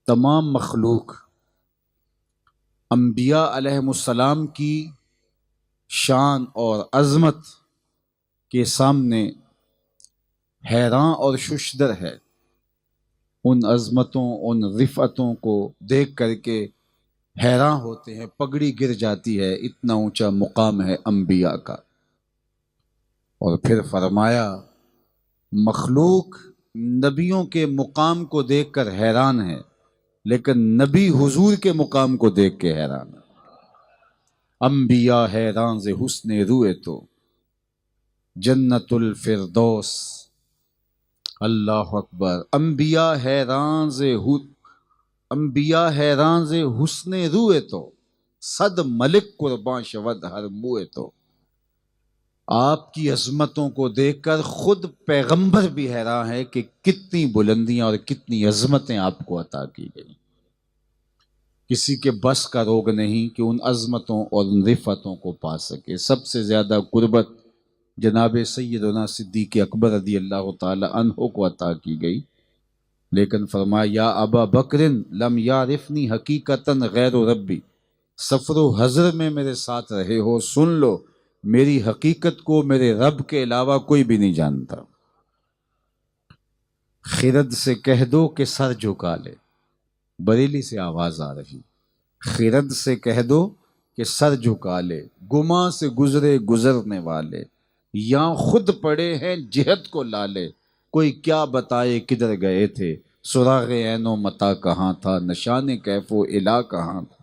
تمام مخلوق انبیاء علیہم السلام کی شان اور عظمت کے سامنے حیران اور ششدر ہے۔ ان عظمتوں، ان رفعتوں کو دیکھ کر کے حیران ہوتے ہیں، پگڑی گر جاتی ہے، اتنا اونچا مقام ہے انبیاء کا۔ اور پھر فرمایا مخلوق نبیوں کے مقام کو دیکھ کر حیران ہے، لیکن نبی حضور کے مقام کو دیکھ کے حیران ہے۔ انبیاء حیران ز حسن روئے تو جنت الفردوس، اللہ اکبر۔ انبیاء حیران ز حسن روئے تو صد ملک قربان شود ہر موئے تو۔ آپ کی عظمتوں کو دیکھ کر خود پیغمبر بھی حیران ہے کہ کتنی بلندیاں اور کتنی عظمتیں آپ کو عطا کی گئی۔ کسی کے بس کا روگ نہیں کہ ان عظمتوں اور ان رفعتوں کو پا سکے۔ سب سے زیادہ قربت جناب سیدنا صدیق اکبر رضی اللہ تعالی عنہ کو عطا کی گئی، لیکن فرمایا یا ابا بکر لم یعرفنی حقیقتاً غیر ربی، سفر و حضر میں میرے ساتھ رہے ہو، سن لو میری حقیقت کو میرے رب کے علاوہ کوئی بھی نہیں جانتا۔ خرد سے کہہ دو کہ سر جھکا لے، بریلی سے آواز آ رہی، خرد سے کہہ دو کہ سر جھکا لے، گماں سے گزرے گزرنے والے، یا خود پڑے ہیں جہت کو لالے، کوئی کیا بتائے کدھر گئے تھے، سراغ عین و متا کہاں تھا، نشان کیف و الا کہاں تھا،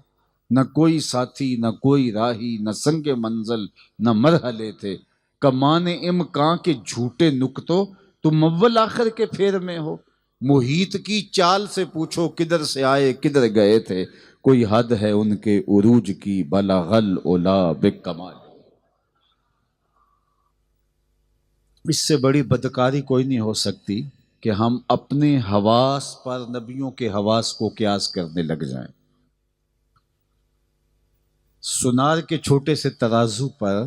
نہ کوئی ساتھی نہ کوئی راہی، نہ سنگ منزل نہ مرحلے تھے، کمان امکان کے جھوٹے نکتوں تم اول آخر کے پھیر میں ہو، محیط کی چال سے پوچھو کدھر سے آئے کدھر گئے تھے، کوئی حد ہے ان کے عروج کی بلغ العلا بکمال۔ اس سے بڑی بدکاری کوئی نہیں ہو سکتی کہ ہم اپنے حواس پر نبیوں کے حواس کو قیاس کرنے لگ جائیں۔ سنار کے چھوٹے سے ترازو پر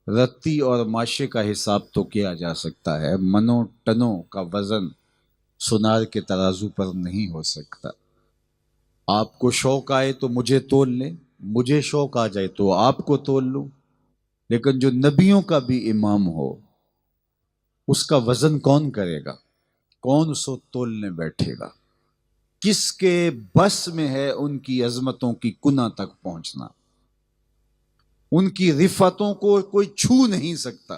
رتی اور ماشے کا حساب تو کیا جا سکتا ہے، منوں ٹنوں کا وزن سنار کے ترازو پر نہیں ہو سکتا۔ آپ کو شوق آئے تو مجھے تول لیں، مجھے شوق آ جائے تو آپ کو تول لوں، لیکن جو نبیوں کا بھی امام ہو اس کا وزن کون کرے گا؟ کون اس کو تولنے بیٹھے گا؟ کس کے بس میں ہے ان کی عظمتوں کی کنہ تک پہنچنا؟ ان کی رفعتوں کو کوئی چھو نہیں سکتا۔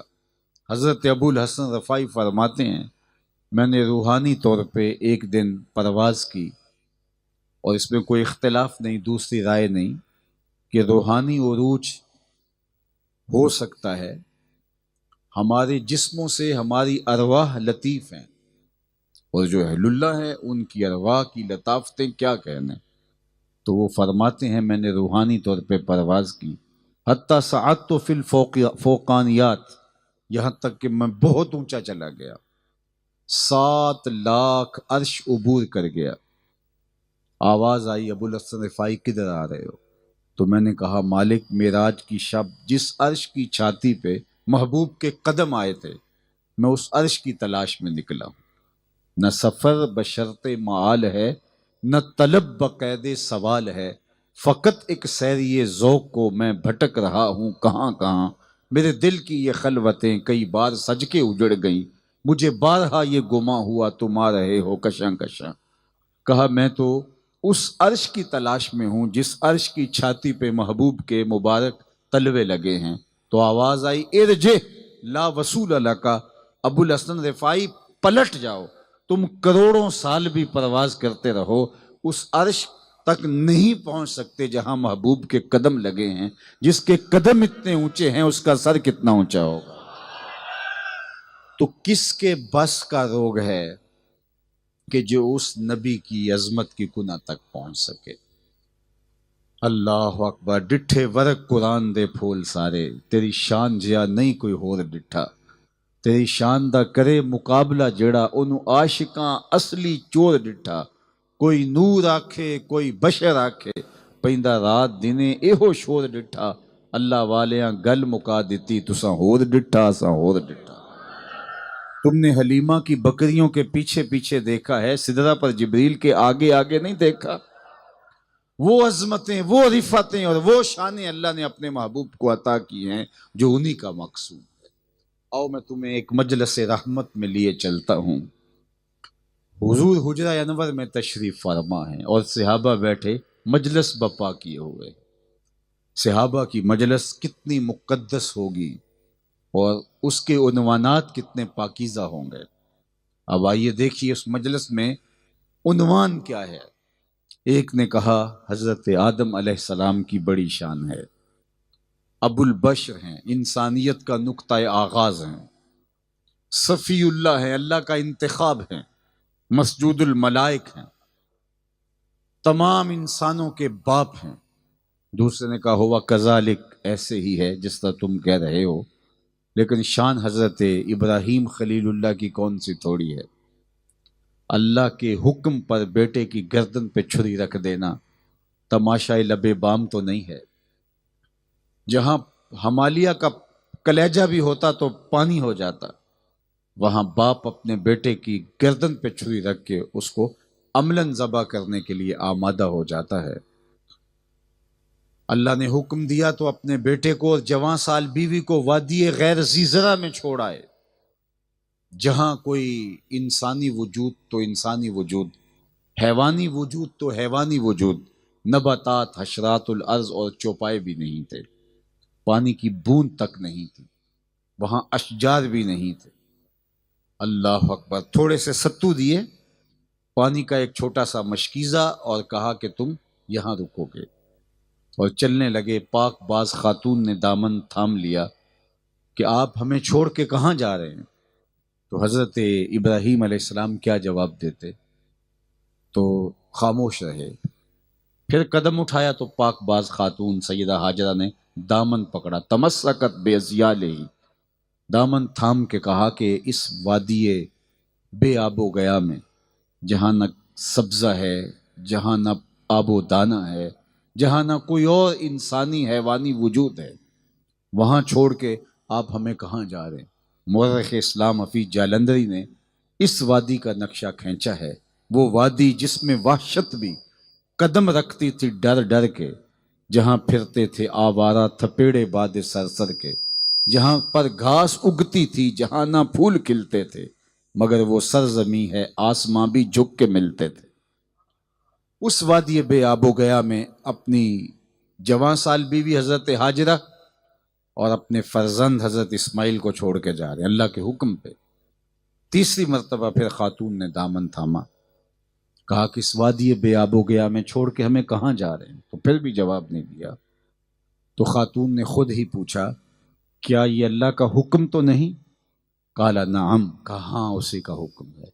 حضرت ابو الحسن رفاعی فرماتے ہیں میں نے روحانی طور پہ ایک دن پرواز کی، اور اس میں کوئی اختلاف نہیں، دوسری رائے نہیں، کہ روحانی عروج ہو سکتا ہے۔ ہمارے جسموں سے ہماری ارواح لطیف ہیں، اور جو اہل اللہ ہے ان کی ارواح کی لطافتیں کیا کہنے۔ تو وہ فرماتے ہیں میں نے روحانی طور پہ پرواز کی، حتیٰ صعدت فی الفوقانیات، یہاں تک کہ میں بہت اونچا چلا گیا، 7 لاکھ عرش عبور کر گیا۔ آواز آئی ابو الحسن رفاعی کدھر آ رہے ہو؟ تو میں نے کہا مالک معراج کی شب جس عرش کی چھاتی پہ محبوب کے قدم آئے تھے میں اس عرش کی تلاش میں نکلا ہوں۔ نہ سفر بشرط معال ہے، نہ طلب بقید سوال ہے، فقط ایک سیری ذوق کو میں بھٹک رہا ہوں کہاں کہاں، میرے دل کی یہ خلوتیں کئی بار سج کے اجڑ گئیں، مجھے بارہا یہ گماں ہوا تم آ رہے ہو کشاں کشاں۔ کہا میں تو اس عرش کی تلاش میں ہوں جس عرش کی چھاتی پہ محبوب کے مبارک تلوے لگے ہیں۔ تو آواز آئی ارجع لا وصول لک، ابو الحسن رفاعی پلٹ جاؤ، تم کروڑوں سال بھی پرواز کرتے رہو اس عرش تک نہیں پہنچ سکتے جہاں محبوب کے قدم لگے ہیں۔ جس کے قدم اتنے اونچے ہیں اس کا سر کتنا اونچا ہوگا؟ تو کس کے بس کا روگ ہے کہ جو اس نبی کی عظمت کی کنہ تک پہنچ سکے؟ اللہ اکبر۔ ڈٹھے ورق قرآن دے پھول سارے، تیری شان جیا نہیں کوئی ہور ڈٹھا، تیری شان دا کرے مقابلہ جڑا انہوں عاشقاں اصلی چور ڈٹھا، کوئی نور آکھے کوئی بشر آکھے، پیندا رات دنے ایہو شور ڈٹھا، اللہ والیاں گل مکا دیتی تساں ہور ڈٹھا اساں ہور ڈٹھا۔ تم نے حلیمہ کی بکریوں کے پیچھے پیچھے دیکھا ہے، سدرہ پر جبریل کے آگے آگے نہیں دیکھا؟ وہ عظمتیں، وہ رفتیں اور وہ شانیں اللہ نے اپنے محبوب کو عطا کی ہیں جو انہی کا مقصود ہے۔ آؤ میں تمہیں ایک مجلس رحمت میں لیے چلتا ہوں۔ حضور حجرہ انور میں تشریف فرما ہیں اور صحابہ بیٹھے مجلس بپا کیے ہوئے۔ صحابہ کی مجلس کتنی مقدس ہوگی اور اس کے عنوانات کتنے پاکیزہ ہوں گے۔ اب آئیے دیکھیے اس مجلس میں عنوان کیا ہے۔ ایک نے کہا حضرت آدم علیہ السلام کی بڑی شان ہے، ابو البشر ہیں، انسانیت کا نقطہ آغاز ہیں، صفی اللہ ہیں، اللہ کا انتخاب ہیں، مسجود الملائک ہیں، تمام انسانوں کے باپ ہیں۔ دوسرے نے کہا ہوا کذالک، ایسے ہی ہے جس طرح تم کہہ رہے ہو، لیکن شان حضرت ابراہیم خلیل اللہ کی کون سی تھوڑی ہے؟ اللہ کے حکم پر بیٹے کی گردن پہ چھری رکھ دینا تماشائے لب بام تو نہیں ہے۔ جہاں ہمالیہ کا کلیجہ بھی ہوتا تو پانی ہو جاتا، وہاں باپ اپنے بیٹے کی گردن پہ چھری رکھ کے اس کو عملاً ذبح کرنے کے لیے آمادہ ہو جاتا ہے۔ اللہ نے حکم دیا تو اپنے بیٹے کو اور جوان سال بیوی کو وادی غیر ذی زرع میں چھوڑ آئے، جہاں کوئی انسانی وجود تو انسانی وجود، حیوانی وجود تو حیوانی وجود، نباتات، حشرات الارض اور چوپائے بھی نہیں تھے، پانی کی بوند تک نہیں تھی، وہاں اشجار بھی نہیں تھے۔ اللہ اکبر۔ تھوڑے سے ستو دیے، پانی کا ایک چھوٹا سا مشکیزہ، اور کہا کہ تم یہاں رکو گے، اور چلنے لگے۔ پاک باز خاتون نے دامن تھام لیا کہ آپ ہمیں چھوڑ کے کہاں جا رہے ہیں؟ تو حضرت ابراہیم علیہ السلام کیا جواب دیتے؟ تو خاموش رہے۔ پھر قدم اٹھایا تو پاک باز خاتون سیدہ ہاجرہ نے دامن پکڑا، تمسکت بیضیالہ، دامن تھام کے کہا کہ اس وادی بے آب و گیا میں، جہاں نہ سبزہ ہے، جہاں نہ آب و دانہ ہے، جہاں نہ کوئی اور انسانی حیوانی وجود ہے، وہاں چھوڑ کے آپ ہمیں کہاں جا رہے ہیں؟ مورخ اسلام حفیظ جالندری نے اس وادی کا نقشہ کھینچا ہے، وہ وادی جس میں وحشت بھی قدم رکھتی تھی ڈر ڈر کے، جہاں پھرتے تھے آوارہ تھپیڑے باد سرسر کے، جہاں پر گھاس اگتی تھی، جہاں نہ پھول کھلتے تھے، مگر وہ سرزمی ہے آسماں بھی جھک کے ملتے تھے۔ اس وادی بے آب و گیا میں اپنی جوان سال بیوی حضرت ہاجرہ اور اپنے فرزند حضرت اسماعیل کو چھوڑ کے جا رہے ہیں اللہ کے حکم پہ۔ تیسری مرتبہ پھر خاتون نے دامن تھاما، کہا کہ اس وادی بے آب و گیا میں چھوڑ کے ہمیں کہاں جا رہے ہیں؟ تو پھر بھی جواب نہیں دیا۔ تو خاتون نے خود ہی پوچھا کیا یہ اللہ کا حکم تو نہیں؟ قالا نعم، کہا ہاں اسی کا حکم ہے۔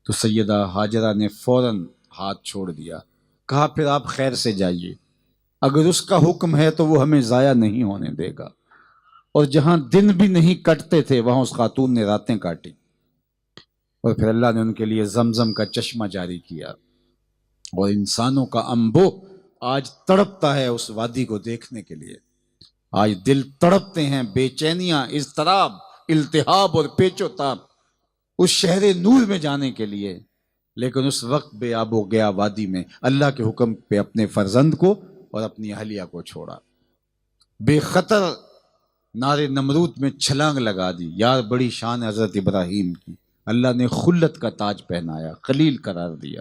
تو سیدہ ہاجرہ نے فوراً ہاتھ چھوڑ دیا، کہا پھر آپ خیر سے جائیے، اگر اس کا حکم ہے تو وہ ہمیں ضائع نہیں ہونے دے گا۔ اور جہاں دن بھی نہیں کٹتے تھے وہاں اس خاتون نے راتیں کاٹی، اور پھر اللہ نے ان کے لیے زمزم کا چشمہ جاری کیا، اور انسانوں کا انبو آج تڑپتا ہے اس وادی کو دیکھنے کے لیے۔ آج دل تڑپتے ہیں، بے چینیاں، اضطراب، التہاب اور پیچ و تاب اس شہر نور میں جانے کے لیے، لیکن اس وقت بے آب و گیا وادی میں اللہ کے حکم پہ اپنے فرزند کو اور اپنی اہلیہ کو چھوڑا، بے خطر نار نمرود میں چھلانگ لگا دی۔ یار بڑی شان حضرت ابراہیم کی، اللہ نے خلت کا تاج پہنایا، خلیل قرار دیا۔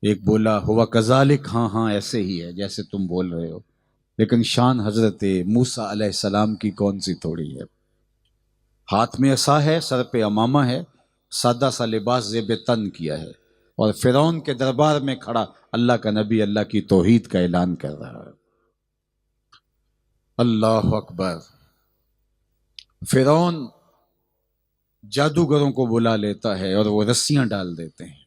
ایک بولا ہوا کذالک، ہاں ہاں ایسے ہی ہے جیسے تم بول رہے ہو، لیکن شان حضرت موسیٰ علیہ السلام کی کون سی تھوڑی ہے؟ ہاتھ میں عصا ہے، سر پہ امامہ ہے، سادہ سا لباس زیب تن کیا ہے، اور فرعون کے دربار میں کھڑا اللہ کا نبی اللہ کی توحید کا اعلان کر رہا ہے۔ اللہ اکبر۔ فرعون جادوگروں کو بلا لیتا ہے اور وہ رسیاں ڈال دیتے ہیں،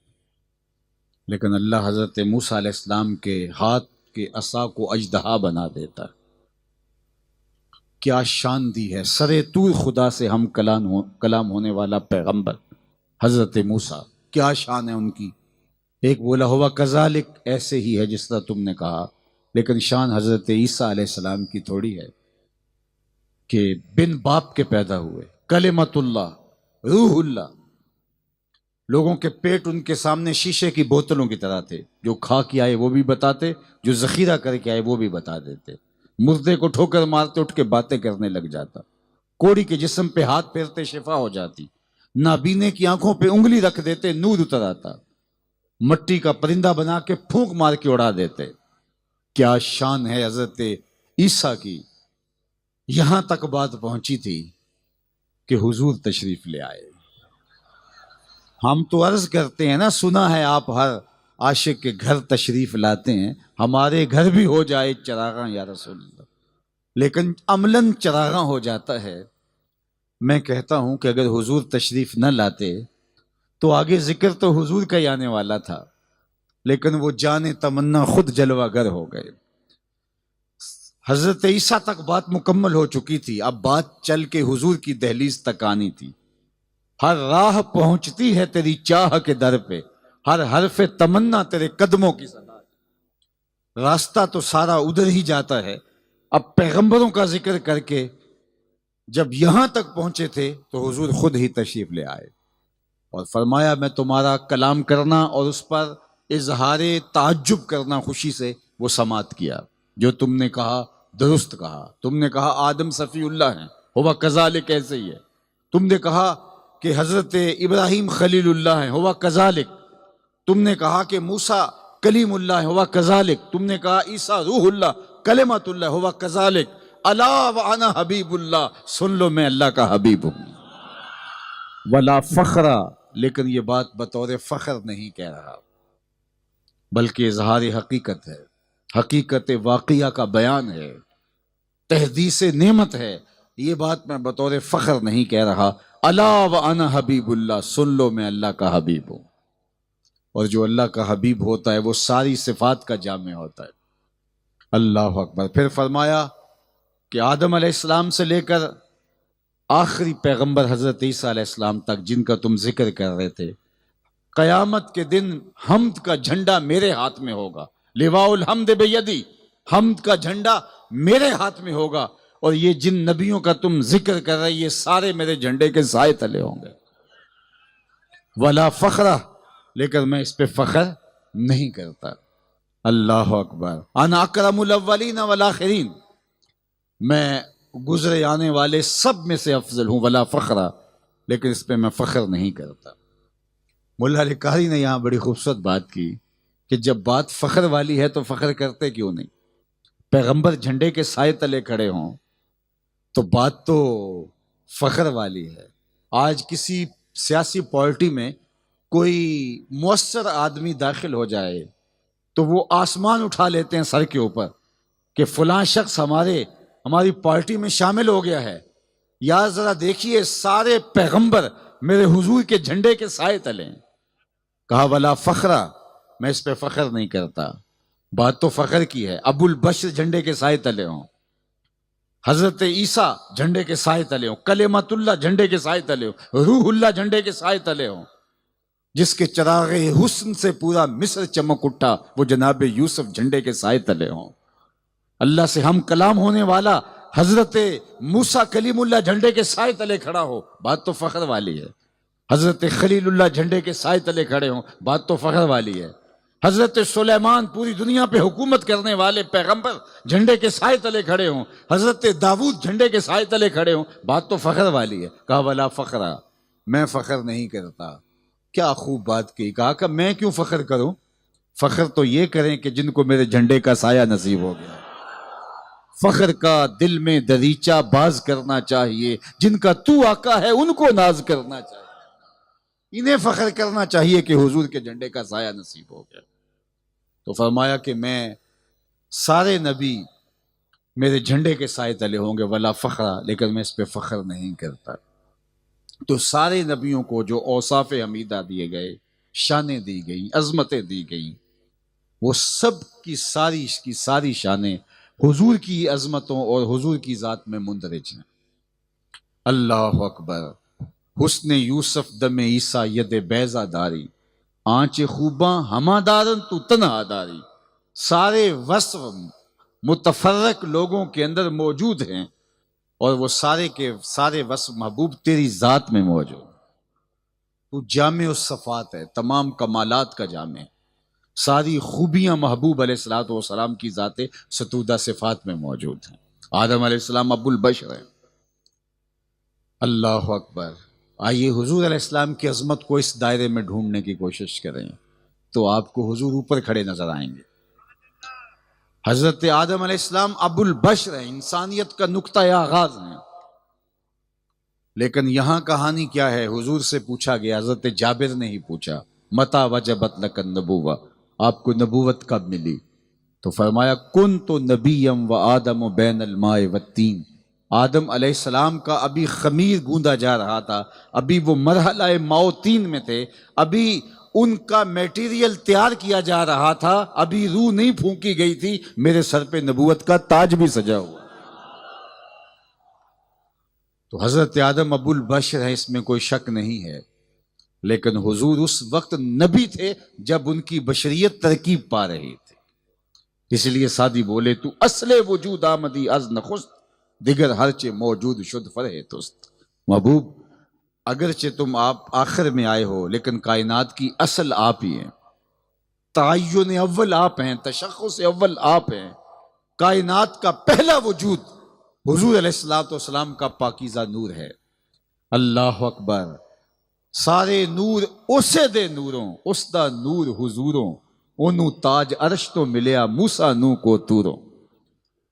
لیکن اللہ حضرت موسیٰ علیہ السلام کے ہاتھ کے عصا کو اژدہا بنا دیتا ہے۔ کیا شان دی ہے، سرے طور خدا سے ہم کلام ہونے والا پیغمبر حضرت موسیٰ، کیا شان ہے ان کی۔ ایک بولا ہوا کذالک، ایسے ہی ہے جس طرح تم نے کہا، لیکن شان حضرت عیسیٰ علیہ السلام کی تھوڑی ہے کہ بن باپ کے پیدا ہوئے، کلمت اللہ، روح اللہ. لوگوں کے پیٹ ان کے سامنے شیشے کی بوتلوں کی طرح تھے، جو کھا کے آئے وہ بھی بتاتے، جو ذخیرہ کر کے آئے وہ بھی بتا دیتے. مردے کو ٹھوکر مارتے اٹھ کے باتیں کرنے لگ جاتا، کوڑی کے جسم پہ ہاتھ پھیرتے شفا ہو جاتی، نابینے کی آنکھوں پہ انگلی رکھ دیتے نور اتر آتا، مٹی کا پرندہ بنا کے پھونک مار کے اڑا دیتے. کیا شان ہے حضرت عیسیٰ کی. یہاں تک بات پہنچی تھی کہ حضور تشریف لے آئے. ہم تو عرض کرتے ہیں نا، سنا ہے آپ ہر عاشق کے گھر تشریف لاتے ہیں، ہمارے گھر بھی ہو جائے چراغاں یا رسول اللہ، لیکن عملاً چراغاں ہو جاتا ہے. میں کہتا ہوں کہ اگر حضور تشریف نہ لاتے تو آگے ذکر تو حضور کا ہی آنے والا تھا، لیکن وہ جان تمنا خود جلوہ گر ہو گئے. حضرت عیسیٰ تک بات مکمل ہو چکی تھی، اب بات چل کے حضور کی دہلیز تک آنی تھی. ہر راہ پہنچتی ہے تیری چاہ کے در پہ، ہر حرف تمنا تیرے قدموں کی صدا. راستہ تو سارا ادھر ہی جاتا ہے. اب پیغمبروں کا ذکر کر کے جب یہاں تک پہنچے تھے تو حضور خود ہی تشریف لے آئے اور فرمایا میں تمہارا کلام کرنا اور اس پر اظہار تعجب کرنا خوشی سے وہ سماعت کیا. جو تم نے کہا درست کہا. تم نے کہا آدم صفی اللہ ہیں، ہوا کذالک ایسے ہی ہے. تم نے کہا کہ حضرت ابراہیم خلیل اللہ ہیں، ہوا کذالک. تم نے کہا کہ موسیٰ کلیم اللہ ہے، ہوا کذالک. تم نے کہا عیسیٰ روح اللہ کلمۃ اللہ، ہوا کذالک. الا وانا حبیب اللہ، سن لو میں اللہ کا حبیب ہوں. ولا فخرا، لیکن یہ بات بطور فخر نہیں کہہ رہا بلکہ اظہار حقیقت ہے، حقیقت واقعہ کا بیان ہے، تحدیث نعمت ہے. یہ بات میں بطور فخر نہیں کہہ رہا. الا وانا حبیب اللہ، سن لو میں اللہ کا حبیب ہوں. اور جو اللہ کا حبیب ہوتا ہے وہ ساری صفات کا جامع ہوتا ہے. اللہ اکبر. پھر فرمایا کہ آدم علیہ السلام سے لے کر آخری پیغمبر حضرت عیسیٰ علیہ السلام تک جن کا تم ذکر کر رہے تھے، قیامت کے دن حمد کا جھنڈا میرے ہاتھ میں ہوگا. لواء الحمد بیدی، حمد کا جھنڈا میرے ہاتھ میں ہوگا. اور یہ جن نبیوں کا تم ذکر کر رہے یہ سارے میرے جھنڈے کے سائے تلے ہوں گے. ولا فخرہ، لیکن میں اس پہ فخر نہیں کرتا. اللہ اکبر. انا اکرم الاولین والآخرین، میں گزرے آنے والے سب میں سے افضل ہوں. ولا فخرہ، لیکن اس پہ میں فخر نہیں کرتا. مولا علی قاری نے یہاں بڑی خوبصورت بات کی کہ جب بات فخر والی ہے تو فخر کرتے کیوں نہیں؟ پیغمبر جھنڈے کے سائے تلے کھڑے ہوں تو بات تو فخر والی ہے. آج کسی سیاسی پارٹی میں کوئی مؤثر آدمی داخل ہو جائے تو وہ آسمان اٹھا لیتے ہیں سر کے اوپر کہ فلاں شخص ہماری پارٹی میں شامل ہو گیا ہے. یا ذرا دیکھیے سارے پیغمبر میرے حضور کے جھنڈے کے سائے تلے ہیں. کہا ولا فخرہ، میں اس پہ فخر نہیں کرتا. بات تو فخر کی ہے. ابو البشر جھنڈے کے سائے تلے ہوں، حضرت عیسیٰ جھنڈے کے سائے تلے ہوں، کلمۃ اللہ جھنڈے کے سائے تلے ہوں، روح اللہ جھنڈے کے سائے تلے ہوں. جس کے چراغ حسن سے پورا مصر چمک اٹھا وہ جناب یوسف جھنڈے کے سائے تلے ہوں. اللہ سے ہم کلام ہونے والا حضرت موسیٰ کلیم اللہ جھنڈے کے سائے تلے کھڑا ہو، بات تو فخر والی ہے. حضرت خلیل اللہ جھنڈے کے سائے تلے کھڑے ہوں، بات تو فخر والی ہے. حضرت سلیمان پوری دنیا پہ حکومت کرنے والے پیغمبر جھنڈے کے سائے تلے کھڑے ہوں، حضرت داؤد جھنڈے کے سائے تلے کھڑے ہوں، بات تو فخر والی ہے. کہا ولا فخرہ، میں فخر نہیں کرتا. کیا خوب بات کی. کہا کہ میں کیوں فخر کروں؟ فخر تو یہ کریں کہ جن کو میرے جھنڈے کا سایہ نصیب ہو گیا. فخر کا دل میں دریچہ باز کرنا چاہیے، جن کا تو آقا ہے ان کو ناز کرنا چاہیے. انہیں فخر کرنا چاہیے کہ حضور کے جھنڈے کا سایہ نصیب ہو گیا. تو فرمایا کہ میں سارے نبی میرے جھنڈے کے سائے تلے ہوں گے. ولا فخرہ، لیکن میں اس پہ فخر نہیں کرتا. تو سارے نبیوں کو جو اوصاف حمیدہ دیے گئے، شانیں دی گئیں، عظمتیں دی گئیں، وہ سب کی ساری شانیں حضور کی عظمتوں اور حضور کی ذات میں مندرج ہیں. اللہ اکبر. حسن یوسف دم عیسیٰ ید بیضا داری، آنچ خوباں ہما دارن تو تنہا داری. سارے وصف متفرق لوگوں کے اندر موجود ہیں اور وہ سارے کے سارے وصف محبوب تیری ذات میں موجود. تو جامع الصفات ہے، تمام کمالات کا جامع ہے، ساری خوبیاں محبوب علیہ الصلوۃ والسلام کی ذات ستودہ صفات میں موجود ہیں۔ آدم علیہ السلام ابو البشر ہیں۔ اللہ اکبر۔ آئیے حضور علیہ السلام کی عظمت کو اس دائرے میں ڈھونڈنے کی کوشش کریں تو آپ کو حضور اوپر کھڑے نظر آئیں گے۔ حضرت آدم علیہ السلام ابو البشر ہیں، انسانیت کا نقطہ آغاز ہیں، لیکن یہاں کہانی کیا ہے؟ حضور سے پوچھا گیا، حضرت جابر نے ہی پوچھا، متا وجبت لک النبوہ، آپ کو نبوت کب ملی؟ تو فرمایا کنت نبیم و آدم بین الماء والتین، آدم علیہ السلام کا ابھی خمیر گوندا جا رہا تھا، ابھی وہ مرحلہ ماء و تین میں تھے، ابھی ان کا میٹیریل تیار کیا جا رہا تھا، ابھی روح نہیں پھونکی گئی تھی، میرے سر پہ نبوت کا تاج بھی سجا ہوا۔ تو حضرت آدم ابو البشر ہے، اس میں کوئی شک نہیں ہے، لیکن حضور اس وقت نبی تھے جب ان کی بشریت ترکیب پا رہی تھی، اس لیے سادی بولے تو اصل وجود آمدی از نخست، دیگر ہرچے موجود شد فرح توست۔ محبوب اگرچہ تم آپ آخر میں آئے ہو، لیکن کائنات کی اصل آپ ہی ہیں، تعین اول آپ ہیں، تشخص اول آپ ہیں، کائنات کا پہلا وجود حضور علیہ الصلوۃ والسلام کا پاکیزہ نور ہے۔ اللہ اکبر۔ سارے نور اسے دے نوروں، اس دا نور حضوروں، اونوں تاج عرش تو ملیا موسیٰ نو کو توروں۔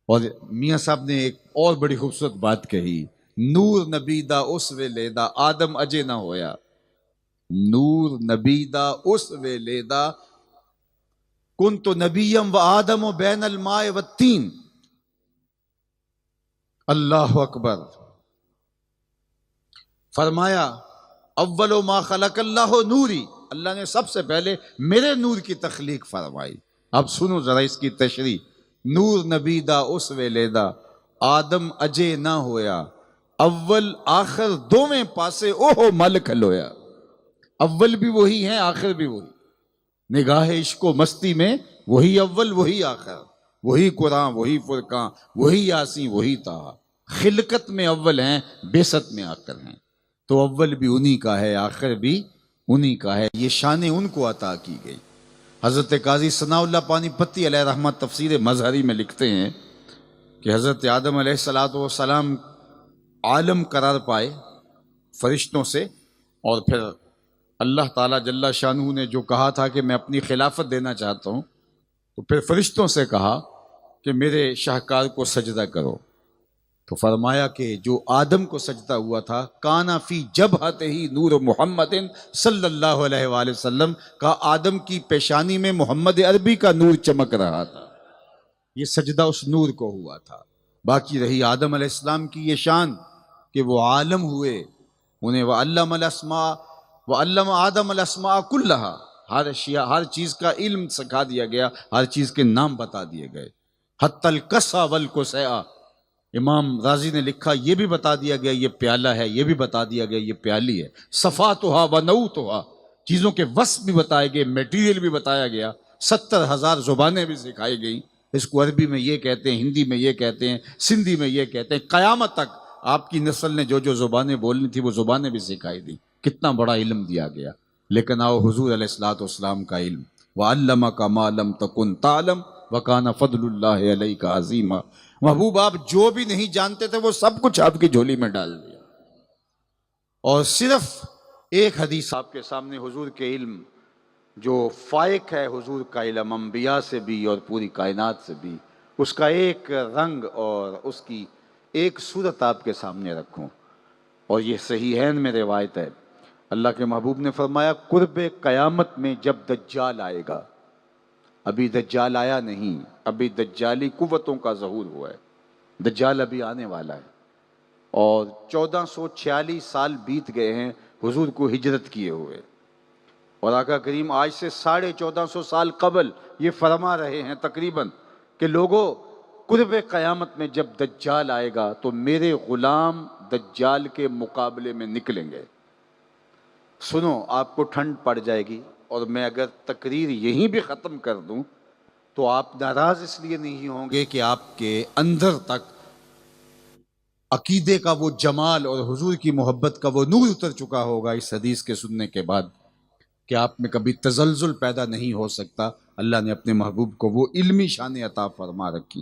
اور میاں صاحب نے ایک اور بڑی خوبصورت بات کہی، نور نبی دا اس ویلے دا آدم اجے نہ ہویا، نور نبی دا اس ویلے دا کنت نبیم و آدم بین الماء والتین۔ اللہ اکبر۔ فرمایا اول ما خلق اللہ نوری، اللہ نے سب سے پہلے میرے نور کی تخلیق فرمائی۔ اب سنو ذرا اس کی تشریح، نور نبی دا اس ویلے دا آدم اجے نہ ہویا، اول آخر دوویں پاسے اوہو مل کھلویا، اول بھی وہی ہیں آخر بھی وہی، نگاہ عشق و مستی میں وہی اول وہی آخر، وہی قرآن وہی فرقان وہی یاسین وہی طٰہٰ، خلقت میں اول ہیں بعثت میں آخر ہیں، تو اول بھی انہی کا ہے آخر بھی انہی کا ہے، یہ شان ان کو عطا کی گئی۔ حضرت قاضی ثناء اللہ پانی پتی علیہ رحمت تفسیر مظہری میں لکھتے ہیں کہ حضرت آدم علیہ السلام عالم قرار پائے فرشتوں سے، اور پھر اللہ تعالیٰ جل شانہ نے جو کہا تھا کہ میں اپنی خلافت دینا چاہتا ہوں، تو پھر فرشتوں سے کہا کہ میرے شاہکار کو سجدہ کرو، تو فرمایا کہ جو آدم کو سجدہ ہوا تھا کانا فی جبہتہ ہی نور محمد صلی اللہ علیہ وآلہ وسلم کا، آدم کی پیشانی میں محمد عربی کا نور چمک رہا تھا، یہ سجدہ اس نور کو ہوا تھا۔ باقی رہی آدم علیہ السلام کی یہ شان کہ وہ عالم ہوئے، انہیں وَعَلَّمَ الْأَسْمَاءَ وَعَلَّمَ آدَمَ الْأَسْمَاءَ كُلَّهَا، ہر چیز کا علم سکھا دیا گیا، ہر چیز کے نام بتا دیے گئے، حَتَّى الْكَسَّ وَالْكُسَيْعَ۔ امام راضی نے لکھا یہ بھی بتا دیا گیا یہ پیالہ ہے، یہ بھی بتا دیا گیا یہ پیالی ہے، صفاتھا ونعوتھا، چیزوں کے وصف بھی بتائے گئے، میٹیریل بھی بتایا گیا، 70,000 زبانیں بھی سکھائی گئی، اس کو عربی میں یہ کہتے ہیں، ہندی میں یہ کہتے ہیں، سندھی میں یہ کہتے ہیں، قیامت تک آپ کی نسل نے جو جو زبانیں بولنی تھی وہ زبانیں بھی سکھائی دی، کتنا بڑا علم دیا گیا۔ لیکن آؤ حضور علیہ الصلوۃ والسلام کا علم، وَعَلَّمَكَ مَا لَمْ تَكُنْ تَعْلَمْ وَكَانَ فَضْلُ اللَّهِ عَلَيْكَ عَظِيمًا۔ محبوب آپ جو بھی نہیں جانتے تھے وہ سب کچھ آپ کی جھولی میں ڈال دیا، اور صرف ایک حدیث آپ کے سامنے، حضور کے علم جو فائق ہے، حضور کا علم انبیاء سے بھی اور پوری کائنات سے بھی، اس کا ایک رنگ اور اس کی ایک صورت آپ کے سامنے رکھوں، اور یہ صحیحین میں روایت ہے، اللہ کے محبوب نے فرمایا قرب قیامت میں جب دجال آئے گا، ابھی دجال آیا نہیں، ابھی دجالی قوتوں کا ظہور ہوا ہے، دجال ابھی آنے والا ہے، اور 1446 سال بیت گئے ہیں حضور کو ہجرت کیے ہوئے، اور آقا کریم آج سے 1450 سال قبل یہ فرما رہے ہیں تقریباً کہ لوگوں قرب قیامت میں جب دجال آئے گا تو میرے غلام دجال کے مقابلے میں نکلیں گے۔ سنو آپ کو ٹھنڈ پڑ جائے گی، اور میں اگر تقریر یہیں بھی ختم کر دوں تو آپ ناراض اس لیے نہیں ہوں گے کہ آپ کے اندر تک عقیدے کا وہ جمال اور حضور کی محبت کا وہ نور اتر چکا ہوگا اس حدیث کے سننے کے بعد کہ آپ میں کبھی تزلزل پیدا نہیں ہو سکتا۔ اللہ نے اپنے محبوب کو وہ علمی شان عطا فرما رکھی۔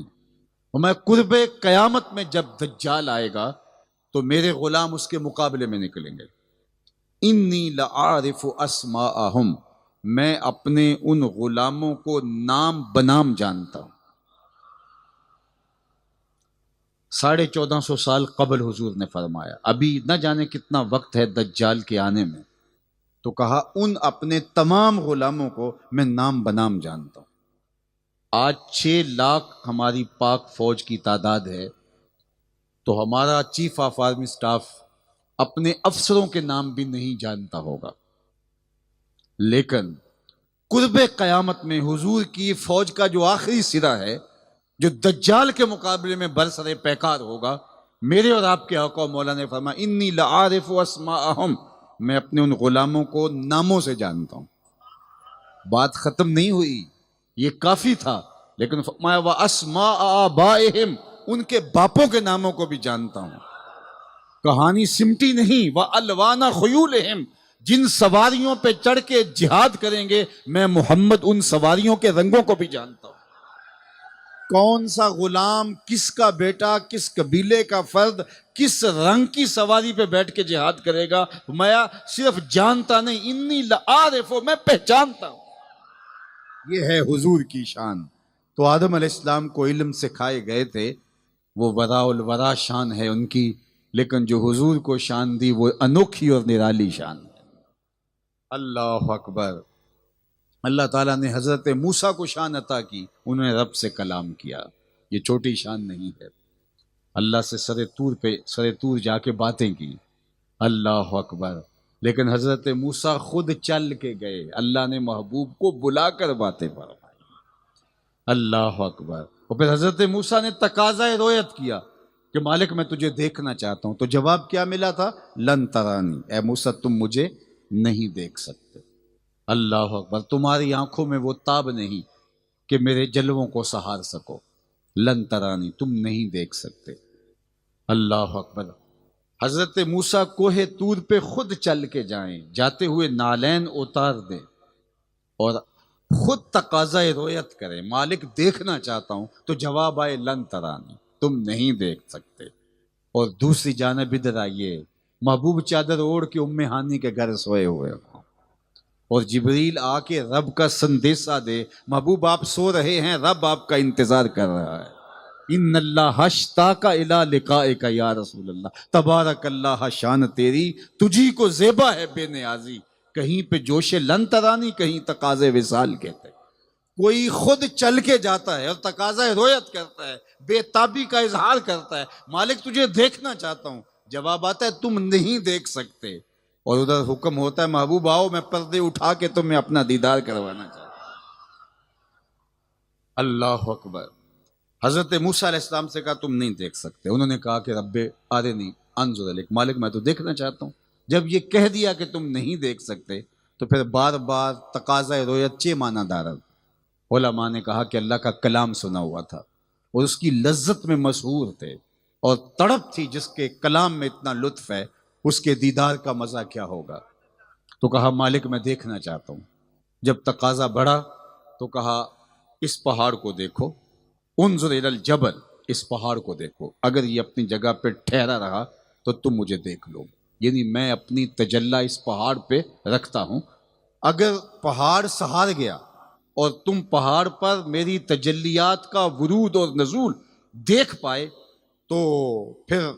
اور میں قرب قیامت میں جب دجال آئے گا تو میرے غلام اس کے مقابلے میں نکلیں گے۔ انی لعارف اسماءہم، میں اپنے ان غلاموں کو نام بنام جانتا ہوں۔ 1450 سال قبل حضور نے فرمایا، ابھی نہ جانے کتنا وقت ہے دجال کے آنے میں، تو کہا ان اپنے تمام غلاموں کو میں نام بنام جانتا ہوں۔ آج 6 لاکھ ہماری پاک فوج کی تعداد ہے، تو ہمارا چیف آف آرمی سٹاف اپنے افسروں کے نام بھی نہیں جانتا ہوگا، لیکن قرب قیامت میں حضور کی فوج کا جو آخری سرا ہے، جو دجال کے مقابلے میں برسر پیکار ہوگا، میرے اور آپ کے آقا مولا نے فرمایا انی لعارف اسماءہم، میں اپنے ان غلاموں کو ناموں سے جانتا ہوں۔ بات ختم نہیں ہوئی، یہ کافی تھا، لیکن فرمایا واسماء آبائہم، ان کے باپوں کے ناموں کو بھی جانتا ہوں۔ کہانی سمٹی نہیں، وَأَلْوَانَ خُيُولِهِمْ، جن سواریوں پہ چڑھ کے جہاد کریں گے میں محمد ان سواریوں کے رنگوں کو بھی جانتا ہوں۔ کون سا غلام، کس کا بیٹا، کس قبیلے کا فرد کس رنگ کی سواری پہ بیٹھ کے جہاد کرے گا، میں صرف جانتا نہیں، انی لعارف، میں پہچانتا ہوں۔ یہ ہے حضور کی شان۔ تو آدم علیہ السلام کو علم سکھائے گئے تھے، وہ وراء الورا شان ہے ان کی، لیکن جو حضور کو شان دی وہ انوکھی اور نرالی شان ہے۔ اللہ اکبر۔ اللہ تعالیٰ نے حضرت موسیٰ کو شان عطا کی، انہوں نے رب سے کلام کیا، یہ چھوٹی شان نہیں ہے۔ اللہ سے سر طور جا کے باتیں کی، اللہ اکبر۔ لیکن حضرت موسیٰ خود چل کے گئے، اللہ نے محبوب کو بلا کر باتیں فرمائی، اللہ اکبر۔ اور پھر حضرت موسیٰ نے تقاضۂ رویت کیا کہ مالک میں تجھے دیکھنا چاہتا ہوں، تو جواب کیا ملا تھا؟ لن ترانی، اے موسیٰ تم مجھے نہیں دیکھ سکتے۔ اللہ اکبر، تمہاری آنکھوں میں وہ تاب نہیں کہ میرے جلووں کو سہار سکو، لن ترانی، تم نہیں دیکھ سکتے۔ اللہ اکبر۔ حضرت موسیٰ کوہ طور پہ خود چل کے جائیں، جاتے ہوئے نالین اتار دیں اور خود تقاضۂ رویت کریں، مالک دیکھنا چاہتا ہوں، تو جواب آئے لن ترانی، تم نہیں دیکھ سکتے۔ اور دوسری جانب ادھر آئیے، محبوب چادر اوڑھ کے ام ہانی کے گھر سوئے ہوئے ہوں اور جبریل آ کے رب کا سندیسہ دے، محبوب آپ سو رہے ہیں، رب آپ کا انتظار کر رہا ہے۔ ان اللہ اشتاق الی لقائک یا رسول اللہ، تبارک اللہ، شان تیری تجھی کو زیبا ہے بے نیازی، کہیں پہ جوش لن ترانی، کہیں تقاضے وصال کہتے۔ کوئی خود چل کے جاتا ہے اور تقاضۂ رویت کرتا ہے، بے تابی کا اظہار کرتا ہے، مالک تجھے دیکھنا چاہتا ہوں، جواب آتا ہے تم نہیں دیکھ سکتے، اور ادھر حکم ہوتا ہے محبوب آؤ میں پردے اٹھا کے تمہیں اپنا دیدار کروانا چاہتا ہوں۔ اللہ اکبر۔ حضرت موسیٰ علیہ السلام سے کہا تم نہیں دیکھ سکتے، انہوں نے کہا کہ رب آرنی انظر الیک، مالک میں تو دیکھنا چاہتا ہوں۔ جب یہ کہہ دیا کہ تم نہیں دیکھ سکتے تو پھر بار بار تقاضۂ رویت چے معنی دارد۔ علماء نے کہا کہ اللہ کا کلام سنا ہوا تھا اور اس کی لذت میں مسحور تھے، اور تڑپ تھی جس کے کلام میں اتنا لطف ہے، اس کے دیدار کا مزہ کیا ہوگا۔ تو کہا مالک میں دیکھنا چاہتا ہوں۔ جب تقاضا بڑھا تو کہا اس پہاڑ کو دیکھو، انظر الی الجبل، اس پہاڑ کو دیکھو، اگر یہ اپنی جگہ پہ ٹھہرا رہا تو تم مجھے دیکھ لو، یعنی میں اپنی تجلی اس پہاڑ پہ رکھتا ہوں، اگر پہاڑ سہار گیا اور تم پہاڑ پر میری تجلیات کا ورود اور نزول دیکھ پائے تو پھر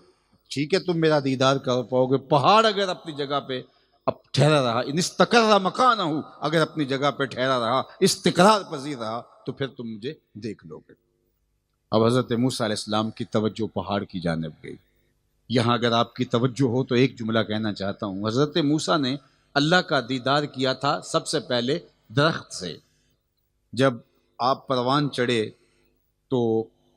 ٹھیک ہے، تم میرا دیدار کر پاؤ گے۔ پہاڑ اگر اپنی جگہ پہ اب ٹھہرا رہا، ان استقر مکانہ، اگر اپنی جگہ پہ ٹھہرا رہا، استقرار پذیر رہا، تو پھر تم مجھے دیکھ لو گے۔ اب حضرت موسیٰ علیہ السلام کی توجہ پہاڑ کی جانب گئی۔ یہاں اگر آپ کی توجہ ہو تو ایک جملہ کہنا چاہتا ہوں۔ حضرت موسیٰ نے اللہ کا دیدار کیا تھا سب سے پہلے درخت سے۔ جب آپ پروان چڑھے تو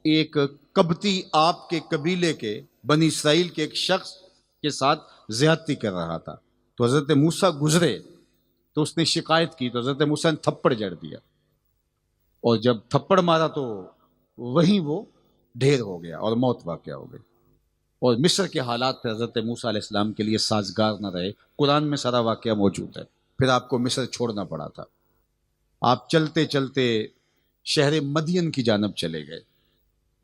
ایک قبطی آپ کے قبیلے کے بنی اسرائیل کے ایک شخص کے ساتھ زیادتی کر رہا تھا، تو حضرت موسیٰ گزرے تو اس نے شکایت کی، تو حضرت موسیٰ نے تھپڑ جڑ دیا، اور جب تھپڑ مارا تو وہیں وہ ڈھیر ہو گیا اور موت واقع ہو گئی۔ اور مصر کے حالات پھر حضرت موسیٰ علیہ السلام کے لیے سازگار نہ رہے. قرآن میں سارا واقعہ موجود ہے. پھر آپ کو مصر چھوڑنا پڑا تھا. آپ چلتے چلتے شہر مدین کی جانب چلے گئے.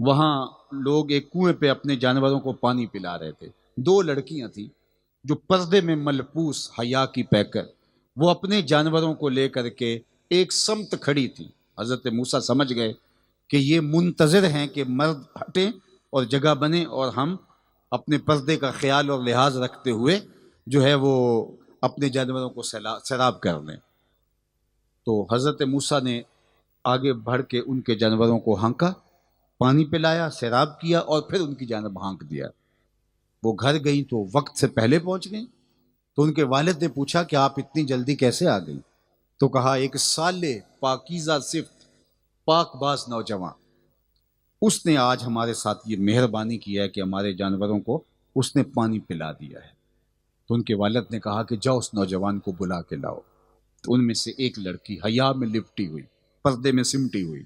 وہاں لوگ ایک کنویں پہ اپنے جانوروں کو پانی پلا رہے تھے. 2 لڑکیاں تھیں جو پردے میں ملبوس حیا کی پیکر، وہ اپنے جانوروں کو لے کر کے ایک سمت کھڑی تھی. حضرت موسیٰ سمجھ گئے کہ یہ منتظر ہیں کہ مرد ہٹیں اور جگہ بنے اور ہم اپنے پردے کا خیال اور لحاظ رکھتے ہوئے جو ہے وہ اپنے جانوروں کو سیراب کر لیں. تو حضرت موسیٰ نے آگے بڑھ کے ان کے جانوروں کو ہانکا، پانی پلایا، سیراب کیا اور پھر ان کی جانب ہانک دیا. وہ گھر گئیں تو وقت سے پہلے پہنچ گئیں. تو ان کے والد نے پوچھا کہ آپ اتنی جلدی کیسے آ گئی؟ تو کہا ایک صالح پاکیزہ صفت پاک باز نوجوان، اس نے آج ہمارے ساتھ یہ مہربانی کیا ہے کہ ہمارے جانوروں کو اس نے پانی پلا دیا ہے. تو ان کے والد نے کہا کہ جاؤ اس نوجوان کو بلا کے لاؤ. تو ان میں سے ایک لڑکی حیا میں لپٹی ہوئی، پردے میں سمٹی ہوئی